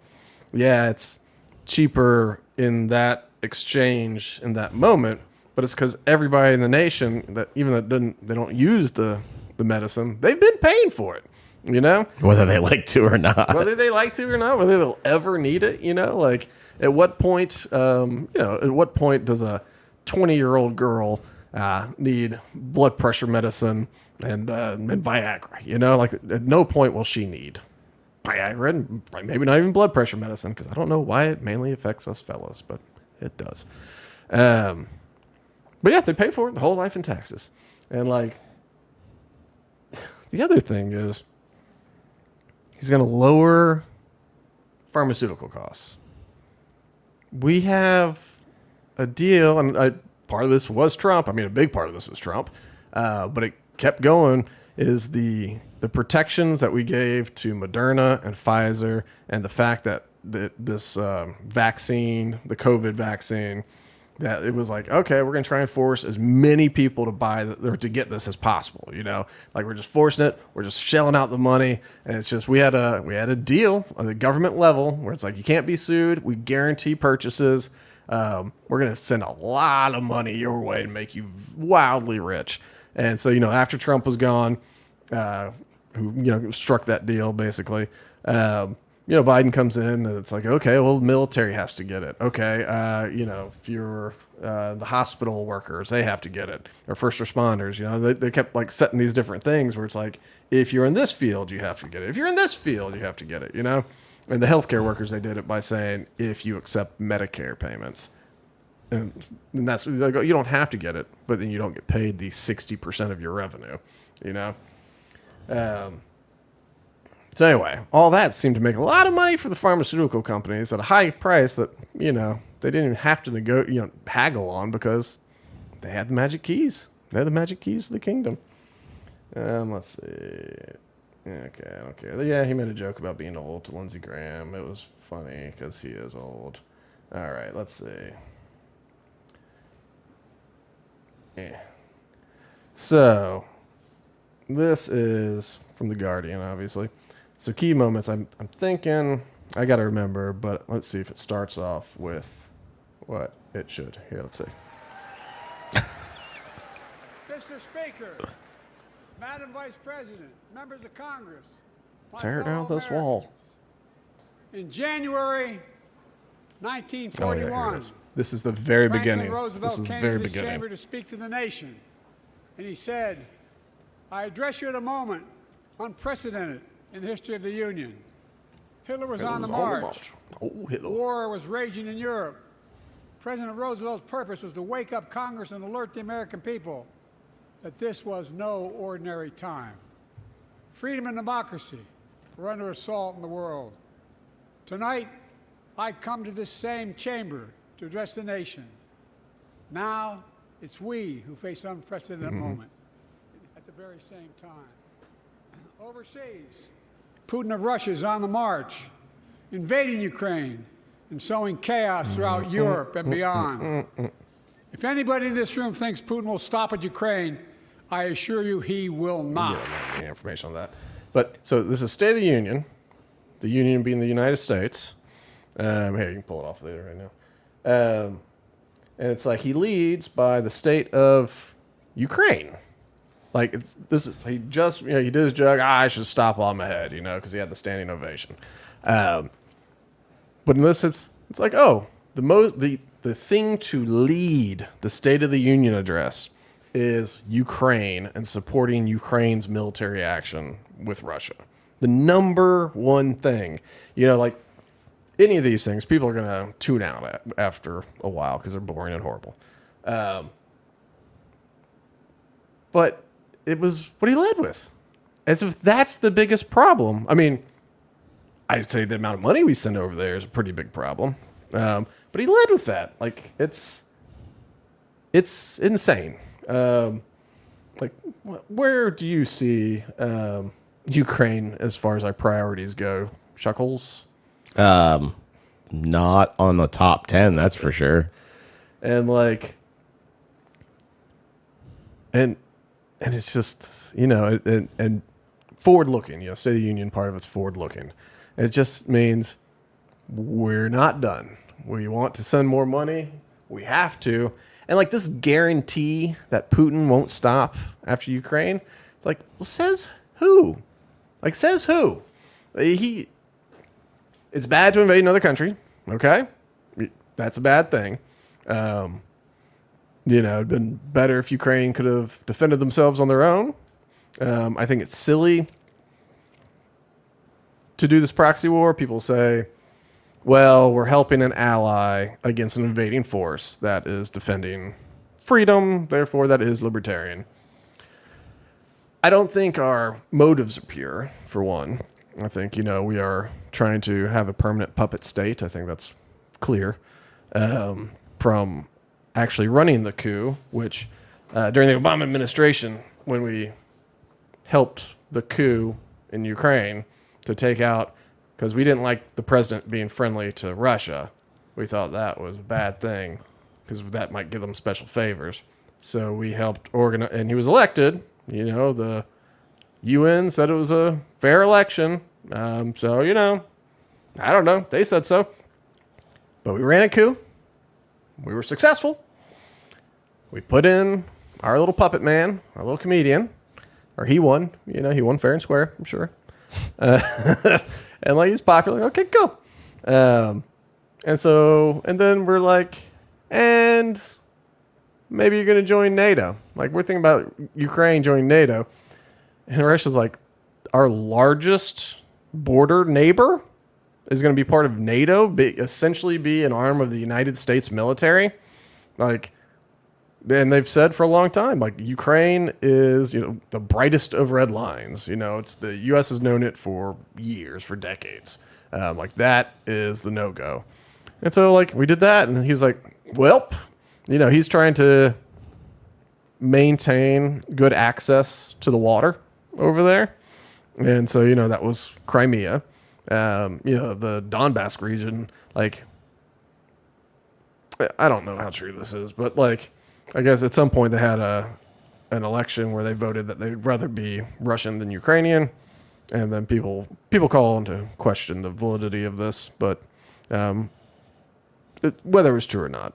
yeah, it's cheaper in that exchange in that moment, but it's because everybody in the nation that they don't use the medicine, they've been paying for it, you know, whether they like to or not, whether they'll ever need it, you know, like at what point does a 20-year-old girl need blood pressure medicine and Viagra, you know, like at no point will she need Viagra and maybe not even blood pressure medicine, because I don't know why it mainly affects us fellows, but it does. But yeah, they pay for it the whole life in taxes. And like, the other thing is he's going to lower pharmaceutical costs. We have a deal, and part of this was Trump. I mean, a big part of this was Trump, but it kept going, is the protections that we gave to Moderna and Pfizer, and the fact that this vaccine, the COVID vaccine, that it was like, okay, we're going to try and force as many people to buy or to get this as possible. You know, like we're just forcing it. We're just shelling out the money. And it's just, we had a deal on the government level where it's like, you can't be sued. We guarantee purchases. We're going to send a lot of money your way and make you wildly rich. And so, you know, after Trump was gone, who, you know, struck that deal basically, you know, Biden comes in and it's like, okay, well, the military has to get it. Okay, you know, if you're the hospital workers, they have to get it. Or first responders, you know, they kept like setting these different things where it's like, if you're in this field, you have to get it. If you're in this field, you have to get it, you know? And the healthcare workers, they did it by saying, if you accept Medicare payments. And that's, like, you don't have to get it, but then you don't get paid the 60% of your revenue, you know? So anyway, all that seemed to make a lot of money for the pharmaceutical companies at a high price that, they didn't even have to haggle on because they had the magic keys. They had the magic keys to the kingdom. Let's see. Okay, I don't care. Yeah, he made a joke about being old to Lindsey Graham. It was funny because he is old. All right, let's see. Yeah. So, this is from The Guardian, obviously. So, key moments. I'm thinking, I got to remember, but let's see if it starts off with what it should. Here, let's see. Mr. Speaker, Madam Vice President, members of Congress, my Tear down fellow this wall. Americans. In January Oh, 1941, yeah, here it is. This is the very Franklin beginning. Roosevelt This is the came very to this beginning. chamber to speak to the nation, and he said, "I address you at a moment unprecedented in the history of the Union. Hitler was on the march. Oh, Hitler. War was raging in Europe. President Roosevelt's purpose was to wake up Congress and alert the American people that this was no ordinary time. Freedom and democracy were under assault in the world. Tonight, I come to this same chamber to address the nation. Now, it's we who face an unprecedented moment at the very same time. Overseas, Putin of Russia is on the march, invading Ukraine and sowing chaos throughout Europe and beyond. If anybody in this room thinks Putin will stop at Ukraine, I assure you he will not." Yeah, I don't have any information on that. But so this is State of the Union being the United States. Here, you can pull it off later right now. And it's like he leads by the state of Ukraine. Like he did his joke. I should stop while I'm ahead, because he had the standing ovation. But in this, it's like, the thing to lead the State of the Union address is Ukraine and supporting Ukraine's military action with Russia. The number one thing, like any of these things, people are going to tune out after a while because they're boring and horrible. But it was what he led with. As if that's the biggest problem. I mean, I'd say the amount of money we send over there is a pretty big problem. But he led with that. Like, it's insane. Where do you see Ukraine as far as our priorities go? Shuckles? Not on the top 10, that's for sure. And and it's just, and forward looking, State of the Union, part of it's forward looking. And it just means we're not done. We want to send more money. We have to. And this guarantee that Putin won't stop after Ukraine. It's like, well, says who? Says who? It's bad to invade another country. Okay. That's a bad thing. It'd been better if Ukraine could have defended themselves on their own. I think it's silly to do this proxy war. People say, well, we're helping an ally against an invading force that is defending freedom, therefore that is libertarian. I don't think our motives are pure, for one. I think, we are trying to have a permanent puppet state. I think that's clear. From actually running the coup, which during the Obama administration, when we helped the coup in Ukraine to take out, because we didn't like the president being friendly to Russia. We thought that was a bad thing because that might give them special favors. So we helped organize, and he was elected. The UN said it was a fair election. So, I don't know. They said so. But we ran a coup. We were successful. We put in our little puppet man, our little comedian, or he won. He won fair and square, I'm sure. And he's popular. Okay, cool. And then we're like, and maybe you're going to join NATO. We're thinking about Ukraine joining NATO. And Russia's like, our largest border neighbor is going to be part of NATO, essentially be an arm of the United States military. and they've said for a long time, like Ukraine is, the brightest of red lines. It's the U.S. has known it for years, for decades. Like that is the no-go. And so like we did that, and he's like, well, he's trying to maintain good access to the water over there. And so, that was Crimea. The Donbass region, like, I don't know how true this is, but like, I guess at some point they had an election where they voted that they'd rather be Russian than Ukrainian. And then people call into question the validity of this, but whether it was true or not,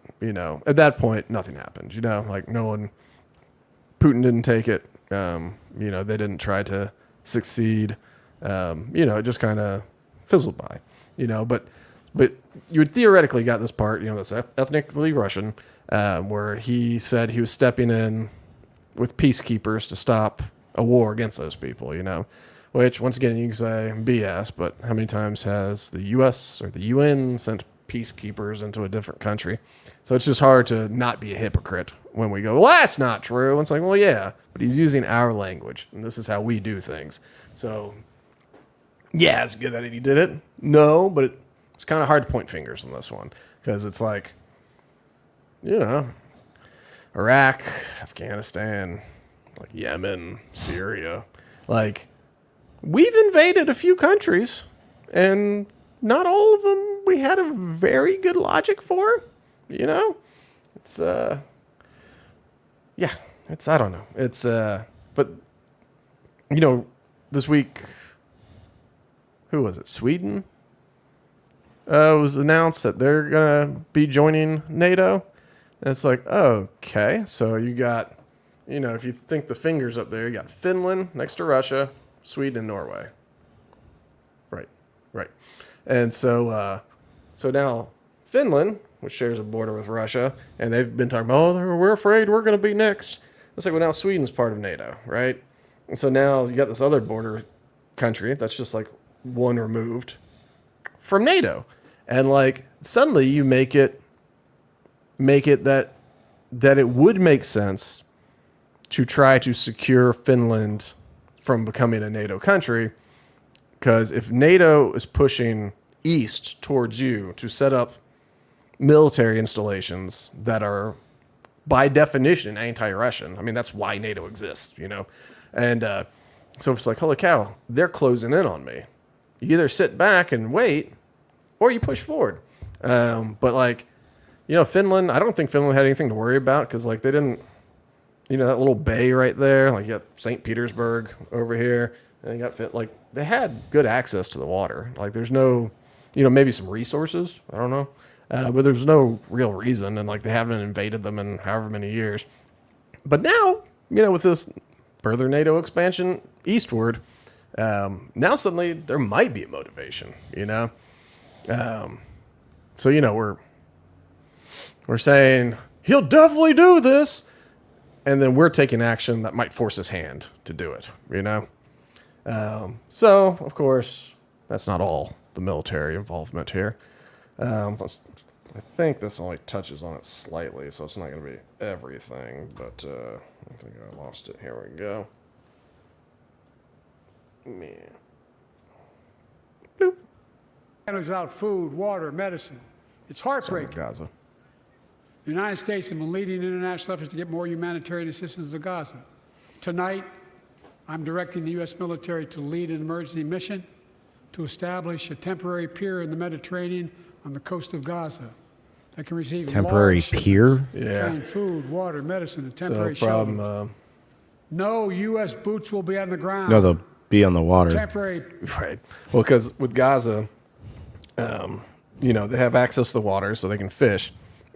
at that point, nothing happened, like Putin didn't take it. They didn't try to succeed. It just kind of fizzled by, but you had theoretically got this part, that's ethnically Russian, where he said he was stepping in with peacekeepers to stop a war against those people, which once again, you can say BS, but how many times has the U.S. or the UN sent peacekeepers into a different country? So it's just hard to not be a hypocrite when we go, well, that's not true. And it's like, well, yeah, but he's using our language, and this is how we do things. So, yeah, it's good that he did it. No, but it's kind of hard to point fingers on this one because it's like, Iraq, Afghanistan, like Yemen, Syria, like we've invaded a few countries, and not all of them we had a very good logic for. It's I don't know. It's but this week, who was it? Sweden was announced that they're gonna be joining NATO. And it's like, okay, so you got, if you think the fingers up there, you got Finland next to Russia, Sweden, and Norway. Right. And so now Finland, which shares a border with Russia, and they've been talking about, we're afraid we're going to be next. It's like, well, now Sweden's part of NATO, right? And so now you got this other border country that's just like one removed from NATO. And like suddenly you make it that it would make sense to try to secure Finland from becoming a NATO country, because if NATO is pushing east towards you to set up military installations that are by definition anti-Russian, I mean, that's why NATO exists, and so it's like, holy cow, they're closing in on me. You either sit back and wait or you push forward. But like, Finland, I don't think Finland had anything to worry about because like they didn't, that little bay right there, like you got St. Petersburg over here, and you got like they had good access to the water. Like there's no, maybe some resources, I don't know, but there's no real reason, and like they haven't invaded them in however many years. But now, with this further NATO expansion eastward, now suddenly there might be a motivation, so we're saying he'll definitely do this, and then we're taking action that might force his hand to do it, So, of course, that's not all the military involvement here. I think this only touches on it slightly, so it's not going to be everything, but I think I lost it. Here we go. Man. Bloop. Without food, water, medicine. It's heartbreaking. Gaza. The United States has been leading international efforts to get more humanitarian assistance to Gaza. Tonight, I'm directing the U.S. military to lead an emergency mission to establish a temporary pier in the Mediterranean on the coast of Gaza that can receive temporary pier? Yeah. Food, water, medicine, and So temporary shelter. No U.S. boots will be on the ground. No, they'll be on the water. Temporary. Right. Well, because with Gaza, they have access to the water so they can fish,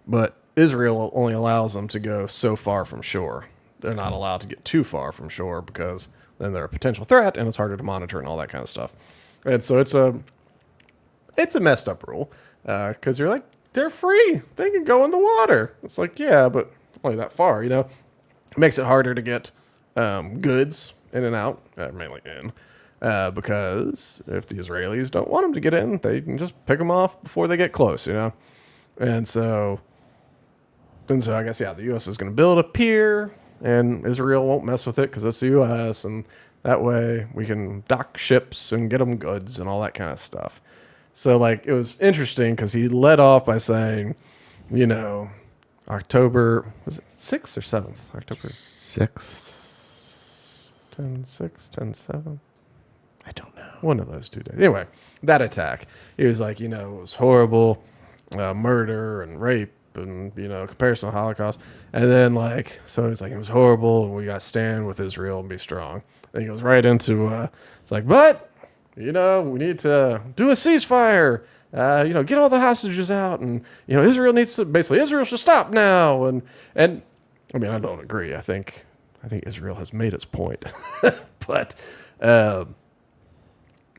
but Israel only allows them to go so far from shore. They're not allowed to get too far from shore because then they're a potential threat and it's harder to monitor and all that kind of stuff. And so it's a messed up rule because you're like, they're free. They can go in the water. It's like, yeah, but only that far, It makes it harder to get goods in and out, mainly in, because if the Israelis don't want them to get in, they can just pick them off before they get close, And so And so I guess, yeah, the U.S. is going to build a pier, and Israel won't mess with it because it's the U.S., and that way we can dock ships and get them goods and all that kind of stuff. So, like, it was interesting because he led off by saying, you know, October, was it 6th or 7th? October 6. 10/6, 10/7? I don't know. One of those 2 days. Anyway, that attack. He was like, you know, it was horrible, murder and rape and, you know, comparison to the Holocaust. And then, like, so he's like, it was horrible and we got to stand with Israel and be strong. And he goes right into, it's like, but, you know, we need to do a ceasefire. You know, get all the hostages out. And, you know, Israel needs to, basically, Israel should stop now. And I mean, I don't agree. I think Israel has made its point.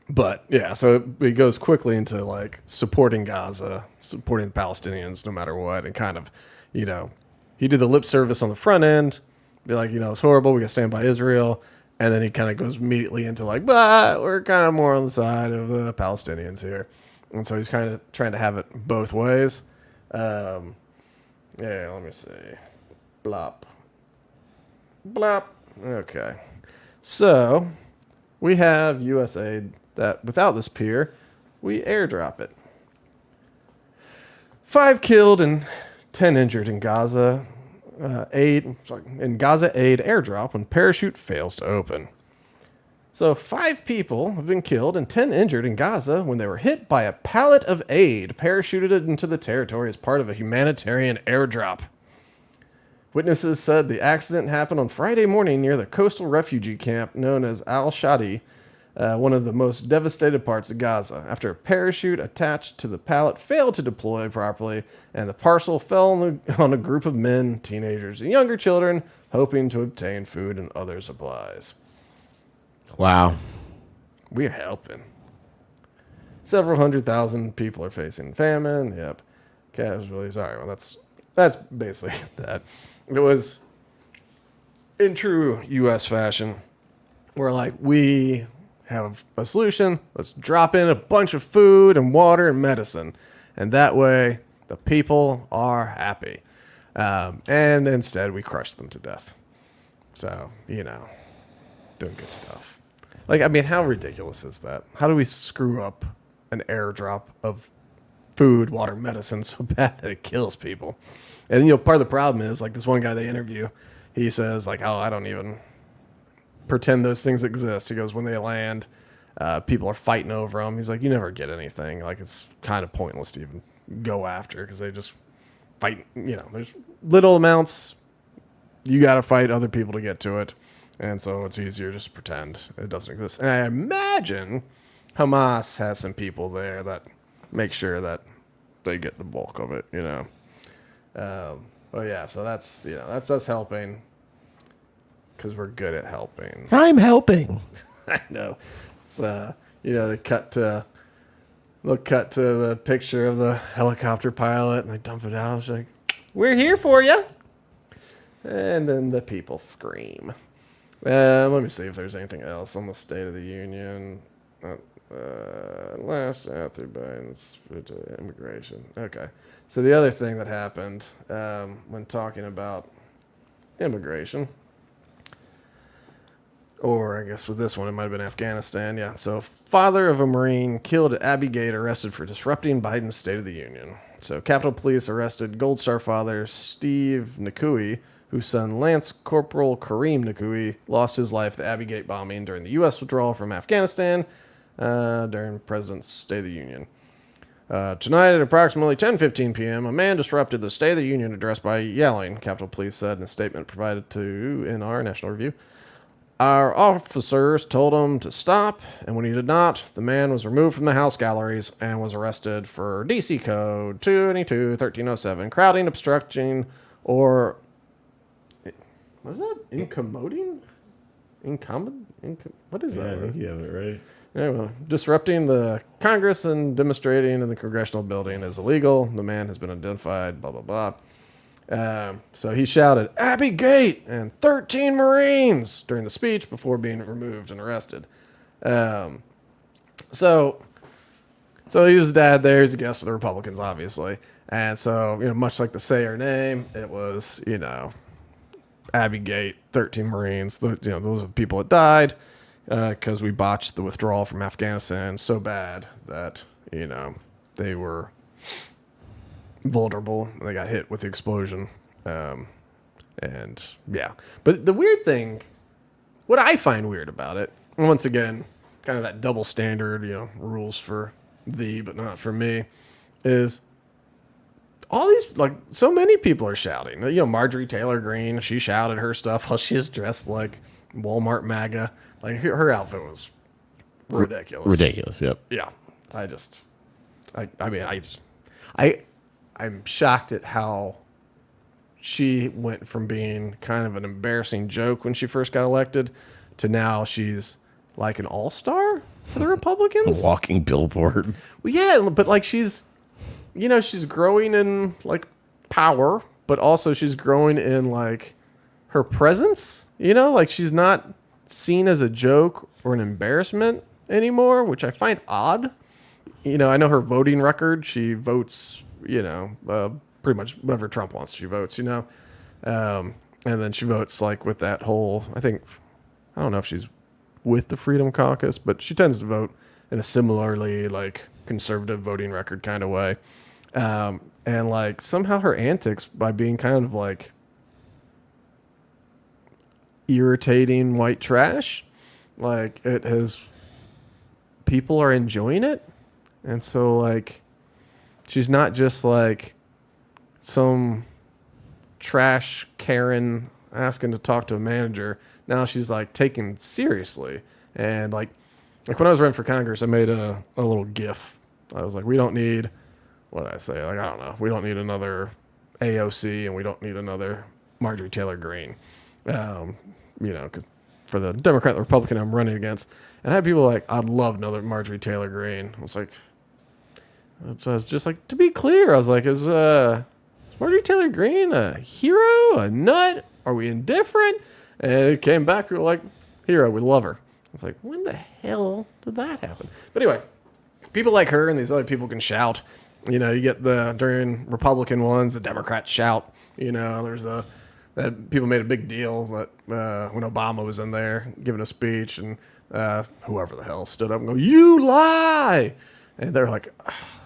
But yeah, so it goes quickly into like supporting Gaza, supporting the Palestinians no matter what, and kind of, you know, he did the lip service on the front end, be like, you know, it's horrible, we got to stand by Israel, and then he kind of goes immediately into like, but we're kind of more on the side of the Palestinians here, and so he's kind of trying to have it both ways. Yeah, let me see, blop. Okay, so we have U.S. aid that without this pier, we airdrop it. 5 killed and 10 injured in Gaza aid airdrop when parachute fails to open. So 5 people have been killed and 10 injured in Gaza when they were hit by a pallet of aid parachuted into the territory as part of a humanitarian airdrop. Witnesses said the accident happened on Friday morning near the coastal refugee camp known as Al-Shadi, one of the most devastated parts of Gaza, after a parachute attached to the pallet failed to deploy properly, and the parcel fell on a group of men, teenagers, and younger children hoping to obtain food and other supplies. Wow. We're helping. Several 100,000 people are facing famine. Yep. Casualties. All right, well, that's basically that. It was in true U.S. fashion. We're like, we have a solution. Let's drop in a bunch of food and water and medicine. And that way, the people are happy. And instead, we crush them to death. So, you know, doing good stuff. Like, I mean, how ridiculous is that? How do we screw up an airdrop of food, water, medicine so bad that it kills people? And, you know, part of the problem is, like, this one guy they interview, he says, like, oh, I don't even pretend those things exist. He goes, when they land, people are fighting over them. He's like, you never get anything. Like, it's kind of pointless to even go after because they just fight. You know, there's little amounts. You got to fight other people to get to it. And so it's easier just to pretend it doesn't exist. And I imagine Hamas has some people there that make sure that they get the bulk of it, you know. But yeah, so that's, you know, that's us helping because we're good at helping. I'm helping. I know. It's, you know, they'll cut to the picture of the helicopter pilot and they dump it out. It's like, we're here for you. And then the people scream. Let me see if there's anything else on the State of the Union. Last after Biden's immigration. Okay. So the other thing that happened when talking about immigration, or I guess with this one, it might have been Afghanistan. Yeah. So father of a Marine killed at Abbey Gate arrested for disrupting Biden's State of the Union. So Capitol Police arrested Gold Star father Steve Nakui, whose son Lance Corporal Kareem Nakui lost his life at the Abbey Gate bombing during the U.S. withdrawal from Afghanistan during President's State of the Union. Tonight at approximately 10:15 p.m., a man disrupted the State of the Union address by yelling, Capitol Police said in a statement provided to in our National Review. Our officers told him to stop, and when he did not, the man was removed from the House galleries and was arrested for D.C. Code 22-1307, crowding, obstructing, or... Was that incommoding? What is that? I think you have it right. Anyway, disrupting the Congress and demonstrating in the Congressional building is illegal. The man has been identified, blah, blah, blah. So he shouted, Abbey Gate and 13 Marines during the speech before being removed and arrested. So he was dad there. He's a guest of the Republicans, obviously. And so, much like the say her name, it was, Abbey Gate, 13 Marines. Those are the people that died because we botched the withdrawal from Afghanistan so bad that, they were vulnerable. They got hit with the explosion. And yeah. But the weird thing, what I find weird about it, and once again, kind of that double standard, rules for thee, but not for me, is all these, like, so many people are shouting. Marjorie Taylor Greene, she shouted her stuff while she was dressed like Walmart MAGA. Like, her outfit was ridiculous. Ridiculous, yep. Yeah. I'm shocked at how she went from being kind of an embarrassing joke when she first got elected to now she's like an all-star for the Republicans. A walking billboard. Well, yeah, but like she's growing in like power, but also she's growing in like her presence, like she's not seen as a joke or an embarrassment anymore, which I find odd. I know her voting record, she votes, pretty much whatever Trump wants, she votes, and then she votes like with that whole, I don't know if she's with the Freedom Caucus, but she tends to vote in a similarly like conservative voting record kind of way. And like somehow her antics by being kind of like irritating white trash, like people are enjoying it. And so like, she's not just like some trash Karen asking to talk to a manager. Now she's like taken seriously. And like when I was running for Congress, I made a little GIF. I was like, we don't need, what did I say? Like, I don't know. We don't need another AOC and we don't need another Marjorie Taylor Greene, for the Democrat and Republican I'm running against. And I had people like, I'd love another Marjorie Taylor Greene. I was like, so I was just like, to be clear, I was like, is Marjorie Taylor Greene a hero, a nut? Are we indifferent? And it came back, we were like, hero, we love her. I was like, when the hell did that happen? But anyway, people like her and these other people can shout. You get during Republican ones, the Democrats shout. There's that people made a big deal that when Obama was in there giving a speech and whoever the hell stood up and go, you lie. And they're like,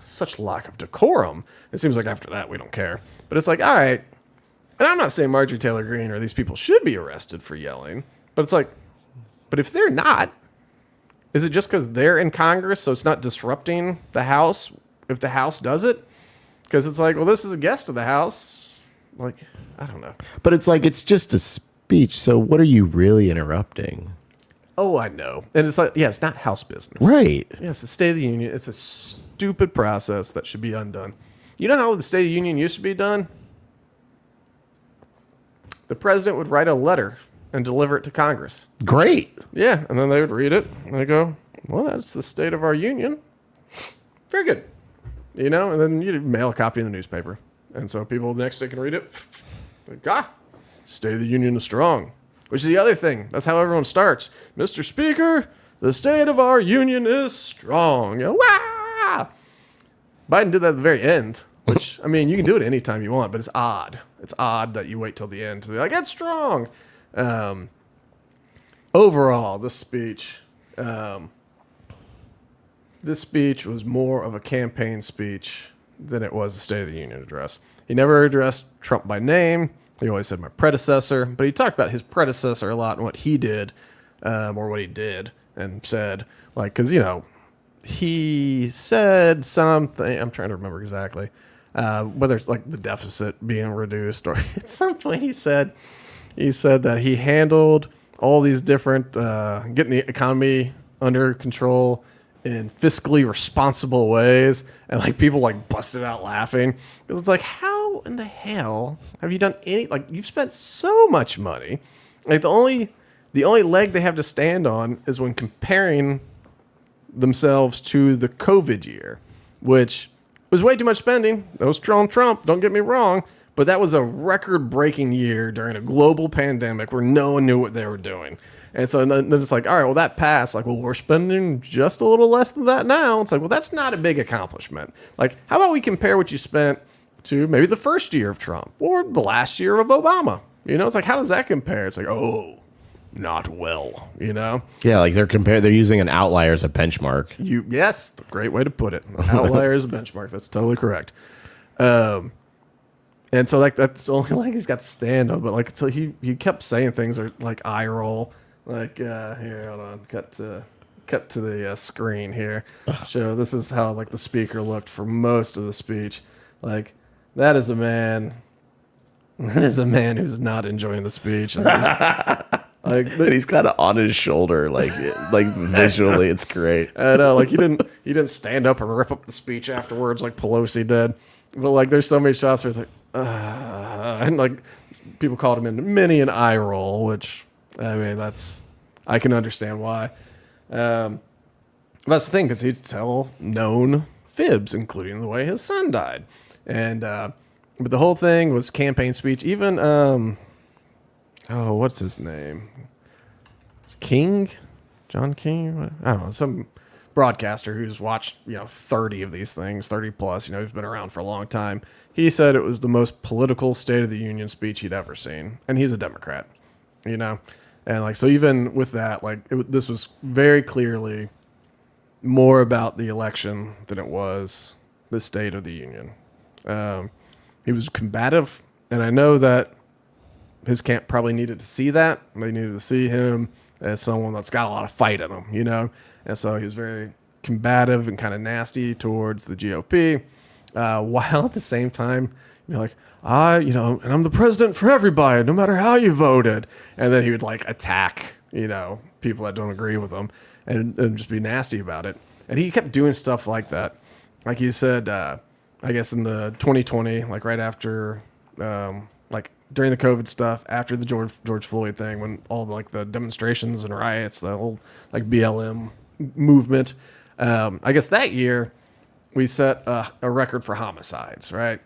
such lack of decorum. It seems like after that, we don't care. But it's like, all right. And I'm not saying Marjorie Taylor Greene or these people should be arrested for yelling. But it's like, but if they're not, is it just because they're in Congress so it's not disrupting the House if the House does it? Because it's like, well, this is a guest of the House. Like, I don't know. But it's like, it's just a speech. So what are you really interrupting? Oh, I know. And it's like, yeah, it's not House business. Right. Yeah, it's the State of the Union. It's a stupid process that should be undone. You know how the State of the Union used to be done? The president would write a letter and deliver it to Congress. Great. Yeah, and then they would read it and they go, well, that's the state of our union. Very good. And then you'd mail a copy in the newspaper. And so people the next day can read it. Like, State of the Union is strong. Which is the other thing. That's how everyone starts. Mr. Speaker, the state of our union is strong. Wah! Biden did that at the very end. Which, I mean, you can do it anytime you want, but it's odd. It's odd that you wait till the end to be like, it's strong. Overall, this speech was more of a campaign speech than it was a State of the Union address. He never addressed Trump by name. He always said my predecessor, but he talked about his predecessor a lot and what he did, or what he did, and said, like, because, he said something, I'm trying to remember exactly, whether it's like the deficit being reduced, or at some point he said that he handled all these different, getting the economy under control in fiscally responsible ways, and like people like busted out laughing because it's like, how in the hell have you done any, like, you've spent so much money, like the only leg they have to stand on is when comparing themselves to the COVID year, which was way too much spending. That was Trump, don't get me wrong, but that was a record-breaking year during a global pandemic where no one knew what they were doing. And so then it's like, all right, well, that passed. Like, well, we're spending just a little less than that now. It's like, well, that's not a big accomplishment. Like, how about we compare what you spent to maybe the first year of Trump or the last year of Obama. You know, it's like, how does that compare? It's like, oh, not well, you know? Yeah, like they're using an outlier as a benchmark. Yes, great way to put it. Outlier is a benchmark. That's totally correct. And so like that's the only leg he's got to stand on. But like so he kept saying things like eye roll. Like here, hold on, cut to the screen here. So this is how like the speaker looked for most of the speech. Like that is a man. That is a man who's not enjoying the speech. And and he's kind of on his shoulder, like visually, it's great. I know, like he didn't stand up and rip up the speech afterwards like Pelosi did. But like, there's so many shots where it's like, and like people called him in many an eye roll, which I mean I can understand why. That's the thing, because he'd tell known fibs, including the way his son died, and but the whole thing was campaign speech. Even what's his name? John King? I don't know, some broadcaster who's watched 30 of these things, 30 plus. Who's been around for a long time. He said it was the most political State of the Union speech he'd ever seen, and he's a Democrat. And like so, even with that, like this was very clearly more about the election than it was the State of the Union. He was combative, and I know that his camp probably needed to see that. They needed to see him as someone that's got a lot of fight in him, And so he was very combative and kind of nasty towards the GOP, while at the same time, you're like, and I'm the president for everybody, no matter how you voted. And then he would like attack, people that don't agree with him and just be nasty about it. And he kept doing stuff like that. Like he said, I guess in the 2020, like right after, like during the COVID stuff, after the George Floyd thing, when all like the demonstrations and riots, the whole like BLM movement, I guess that year we set a record for homicides, right?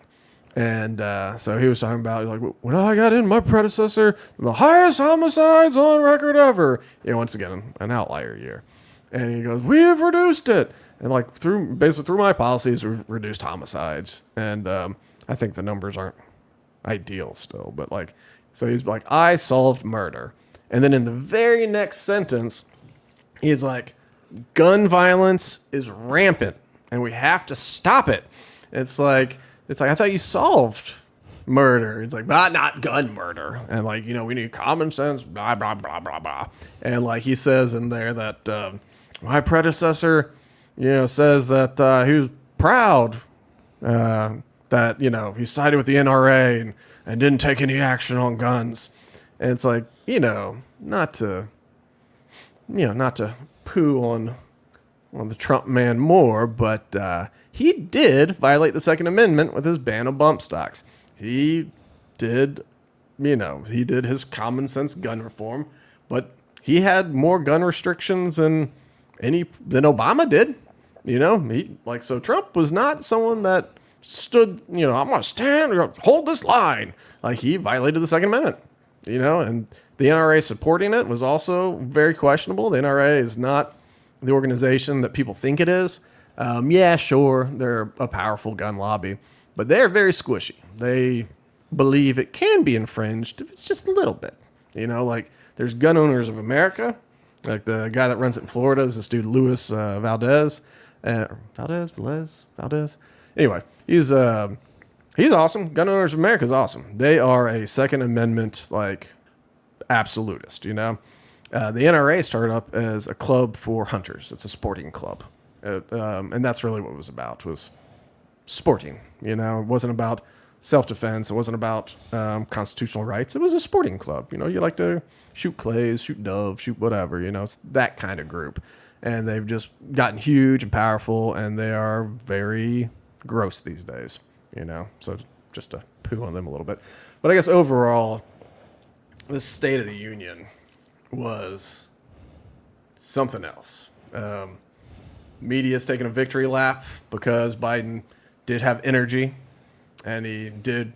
And so he was talking about like, when I got in, my predecessor, the highest homicides on record ever. Once again, an outlier year. And he goes, we've reduced it. And like through my policies, we've reduced homicides. And I think the numbers aren't ideal still, but like, so he's like, I solved murder. And then in the very next sentence, he's like, gun violence is rampant and we have to stop it. It's like, I thought you solved murder. It's like, not gun murder. And like, we need common sense, blah, blah, blah, blah, blah. And like he says in there that my predecessor, says that he was proud that, he sided with the NRA and didn't take any action on guns. And it's like, not to poo on the Trump man more, but he did violate the Second Amendment with his ban of bump stocks. He did, he did his common sense gun reform, but he had more gun restrictions than Obama did. So Trump was not someone that stood, I'm going to stand, hold this line. Like he violated the Second Amendment, and the NRA supporting it was also very questionable. The NRA is not the organization that people think it is. Yeah, sure, they're a powerful gun lobby, but they're very squishy. They believe it can be infringed if it's just a little bit. Like there's Gun Owners of America. Like the guy that runs it in Florida is this dude, Luis Valdez. Valdez. Anyway, he's awesome. Gun Owners of America is awesome. They are a Second Amendment, like, absolutist, The NRA started up as a club for hunters. It's a sporting club. And that's really what it was about, was sporting. It wasn't about self-defense. It wasn't about constitutional rights. It was a sporting club. You like to shoot clays, shoot doves, shoot whatever. It's that kind of group. And they've just gotten huge and powerful, and they are very gross these days. So just to poo on them a little bit. But I guess overall, this State of the Union was something else. Media's taking a victory lap because Biden did have energy and he did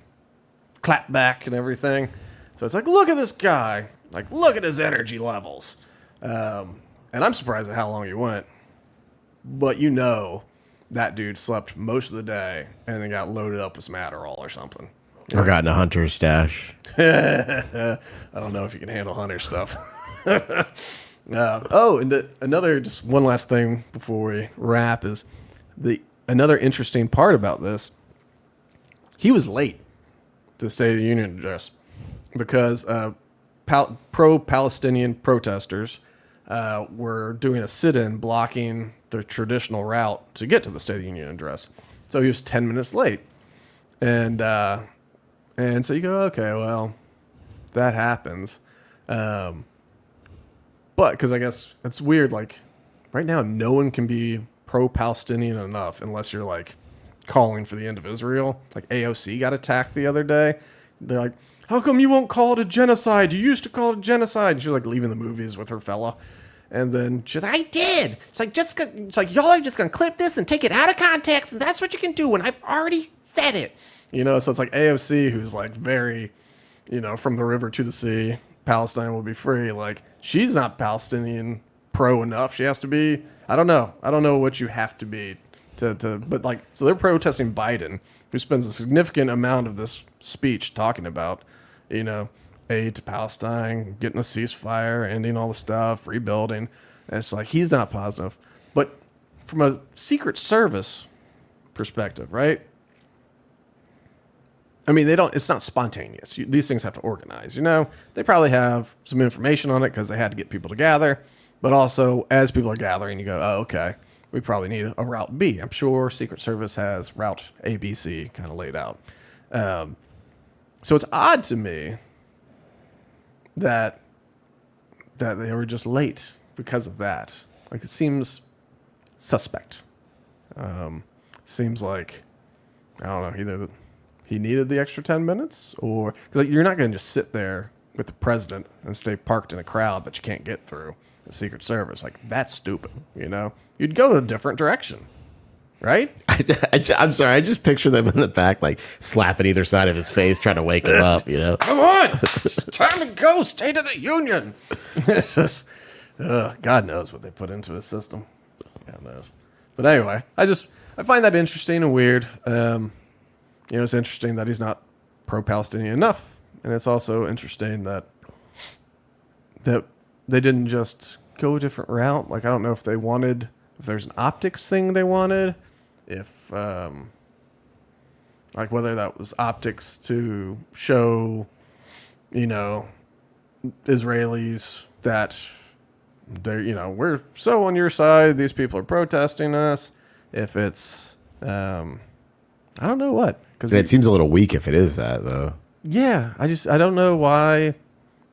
clap back and everything. So it's like, look at this guy. Like, look at his energy levels. And I'm surprised at how long he went. But that dude slept most of the day and then got loaded up with some Adderall or something. Or got in a hunter's stash. I don't know if you can handle hunter stuff. And another, just one last thing before we wrap is another interesting part about this. He was late to the State of the Union address because pro-Palestinian protesters were doing a sit-in blocking the traditional route to get to the State of the Union address. So he was 10 minutes late. And so you go, okay, well, that happens. But because I guess it's weird, like right now, no one can be pro-Palestinian enough unless you're like calling for the end of Israel. Like AOC got attacked the other day. They're like, how come you won't call it a genocide? You used to call it a genocide. She's like leaving the movies with her fella. And then she's like, I did. It's like y'all are just going to clip this and take it out of context. And that's what you can do when I've already said it. So it's like AOC, who's like very, from the river to the sea, Palestine will be free. Like, she's not Palestinian pro enough. She has to be, I don't know what you have to be but like, so they're protesting Biden, who spends a significant amount of this speech talking about, aid to Palestine, getting a ceasefire, ending all the stuff, rebuilding. And it's like, he's not positive. But from a Secret Service perspective, right? I mean, it's not spontaneous. These things have to organize, They probably have some information on it because they had to get people to gather. But also, as people are gathering, you go, oh, okay, we probably need a Route B. I'm sure Secret Service has Route A, B, C kind of laid out. So it's odd to me that they were just late because of that. Like, it seems suspect. Seems like, I don't know, either he needed the extra 10 minutes or cause you're not going to just sit there with the president and stay parked in a crowd that you can't get through the Secret Service. Like, that's stupid, You'd go in a different direction, right? I'm sorry. I just picture them in the back, like slapping either side of his face, trying to wake him up, Come on! It's time to go! State of the Union! It's just, God knows what they put into his system. God knows. But anyway, I find that interesting and weird. It's interesting that he's not pro-Palestinian enough. And it's also interesting that they didn't just go a different route. Like, I don't know if there's an optics thing they wanted, if, like, whether that was optics to show, Israelis that they're, we're so on your side, these people are protesting us. If it's, I don't know what. Cause it seems a little weak if it is that, though. Yeah, I don't know why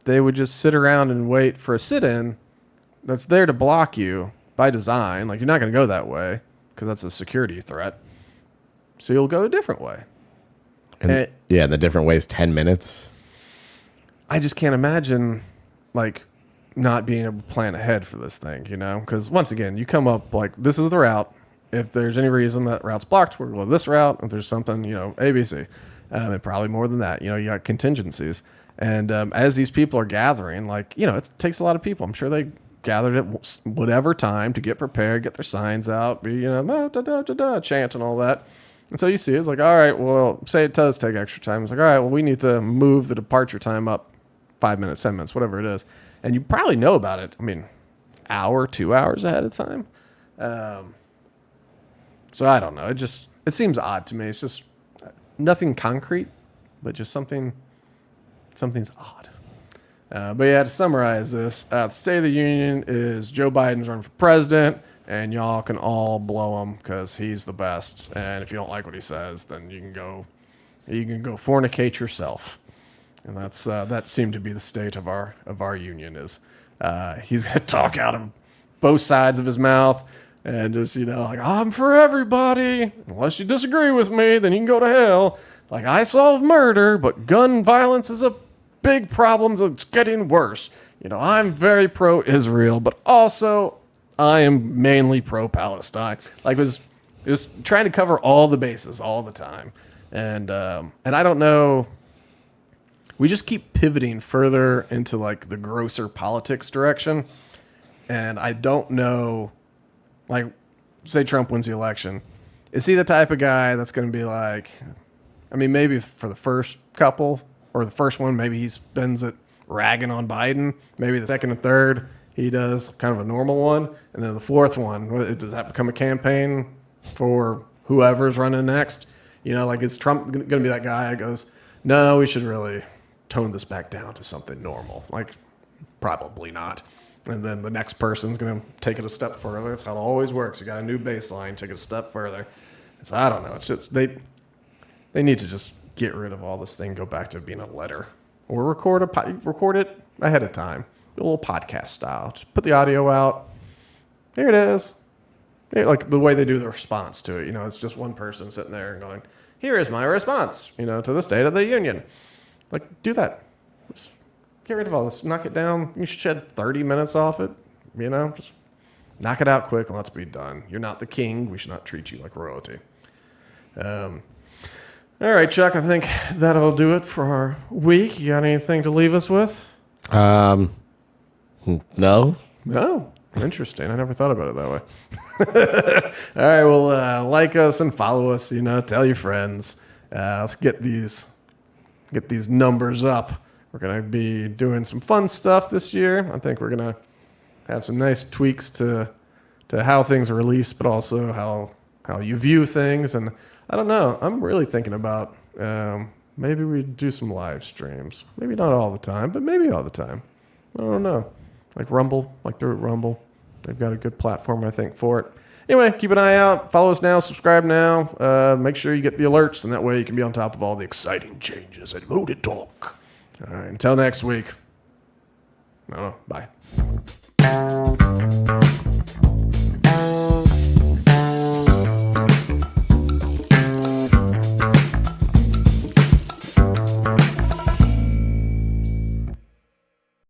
they would just sit around and wait for a sit-in that's there to block you by design. Like, you're not going to go that way because that's a security threat. So you'll go a different way. And the different way is 10 minutes. I just can't imagine, like, not being able to plan ahead for this thing, Because, once again, you come up, like, this is the route. If there's any reason that route's blocked, we're going to go this route. If there's something, ABC. And probably more than that. You got contingencies. And as these people are gathering, like, it takes a lot of people. I'm sure they gathered at whatever time to get prepared, get their signs out, be, chant and all that. And so you see, it's like, all right, well, say it does take extra time. It's like, all right, well, we need to move the departure time up 5 minutes, 10 minutes, whatever it is. And you probably know about it, hour, 2 hours ahead of time. So I don't know. It seems odd to me. It's just nothing concrete, but just something's odd. But yeah, to summarize this, the State of the Union is Joe Biden's running for president, and y'all can all blow him because he's the best. And if you don't like what he says, then you can go fornicate yourself. And that seemed to be the state of our union is he's gonna talk out of both sides of his mouth and just like, I'm for everybody. Unless you disagree with me, then you can go to hell. Like, I solve murder, but gun violence is a big problem that's getting worse. I'm very pro-Israel, but also I am mainly pro-Palestine. Like, it was trying to cover all the bases all the time. And I don't know. We just keep pivoting further into like the grosser politics direction. And I don't know, like, say Trump wins the election. is he the type of guy that's going to be like, I mean, maybe for the first couple or the first one, maybe he spends it ragging on Biden. Maybe the second and third, he does kind of a normal one. And then the fourth one, does that become a campaign for whoever's running next? You know, like is Trump going to be that guy that goes, no, we should really tone this back down to something normal? Like, probably not. And then the next person's going to take it a step further. That's how it always works. You got a new baseline, take it a step further. So I don't know. It's just they need to just get rid of all this thing, go back to being a letter, or record it ahead of time, do a little podcast style. Just put the audio out. Here it is. Like the way they do the response to it. You know, it's just one person sitting there and going, "Here is my response," you know, to the State of the Union. Like, do that. Just get rid of all this. Knock it down. You should shed 30 minutes off it. You know, just knock it out quick and let's be done. You're not the king. We should not treat you like royalty. All right, Chuck, I think that'll do it for our week. You got anything to leave us with? No. No. Interesting. I never thought about it that way. All right, well, like us and follow us, you know, tell your friends. Let's get these numbers up. We're going to be doing some fun stuff this year. I think we're going to have some nice tweaks to how things are released, but also how you view things. And I don't know. I'm really thinking about maybe we do some live streams. Maybe not all the time, but maybe all the time. I don't know. Like Rumble, like they're at Rumble. They've got a good platform, I think, for it. Anyway, keep an eye out. Follow us now. Subscribe now. Make sure you get the alerts, and that way you can be on top of all the exciting changes at Loaded Talk. All right, until next week. Bye.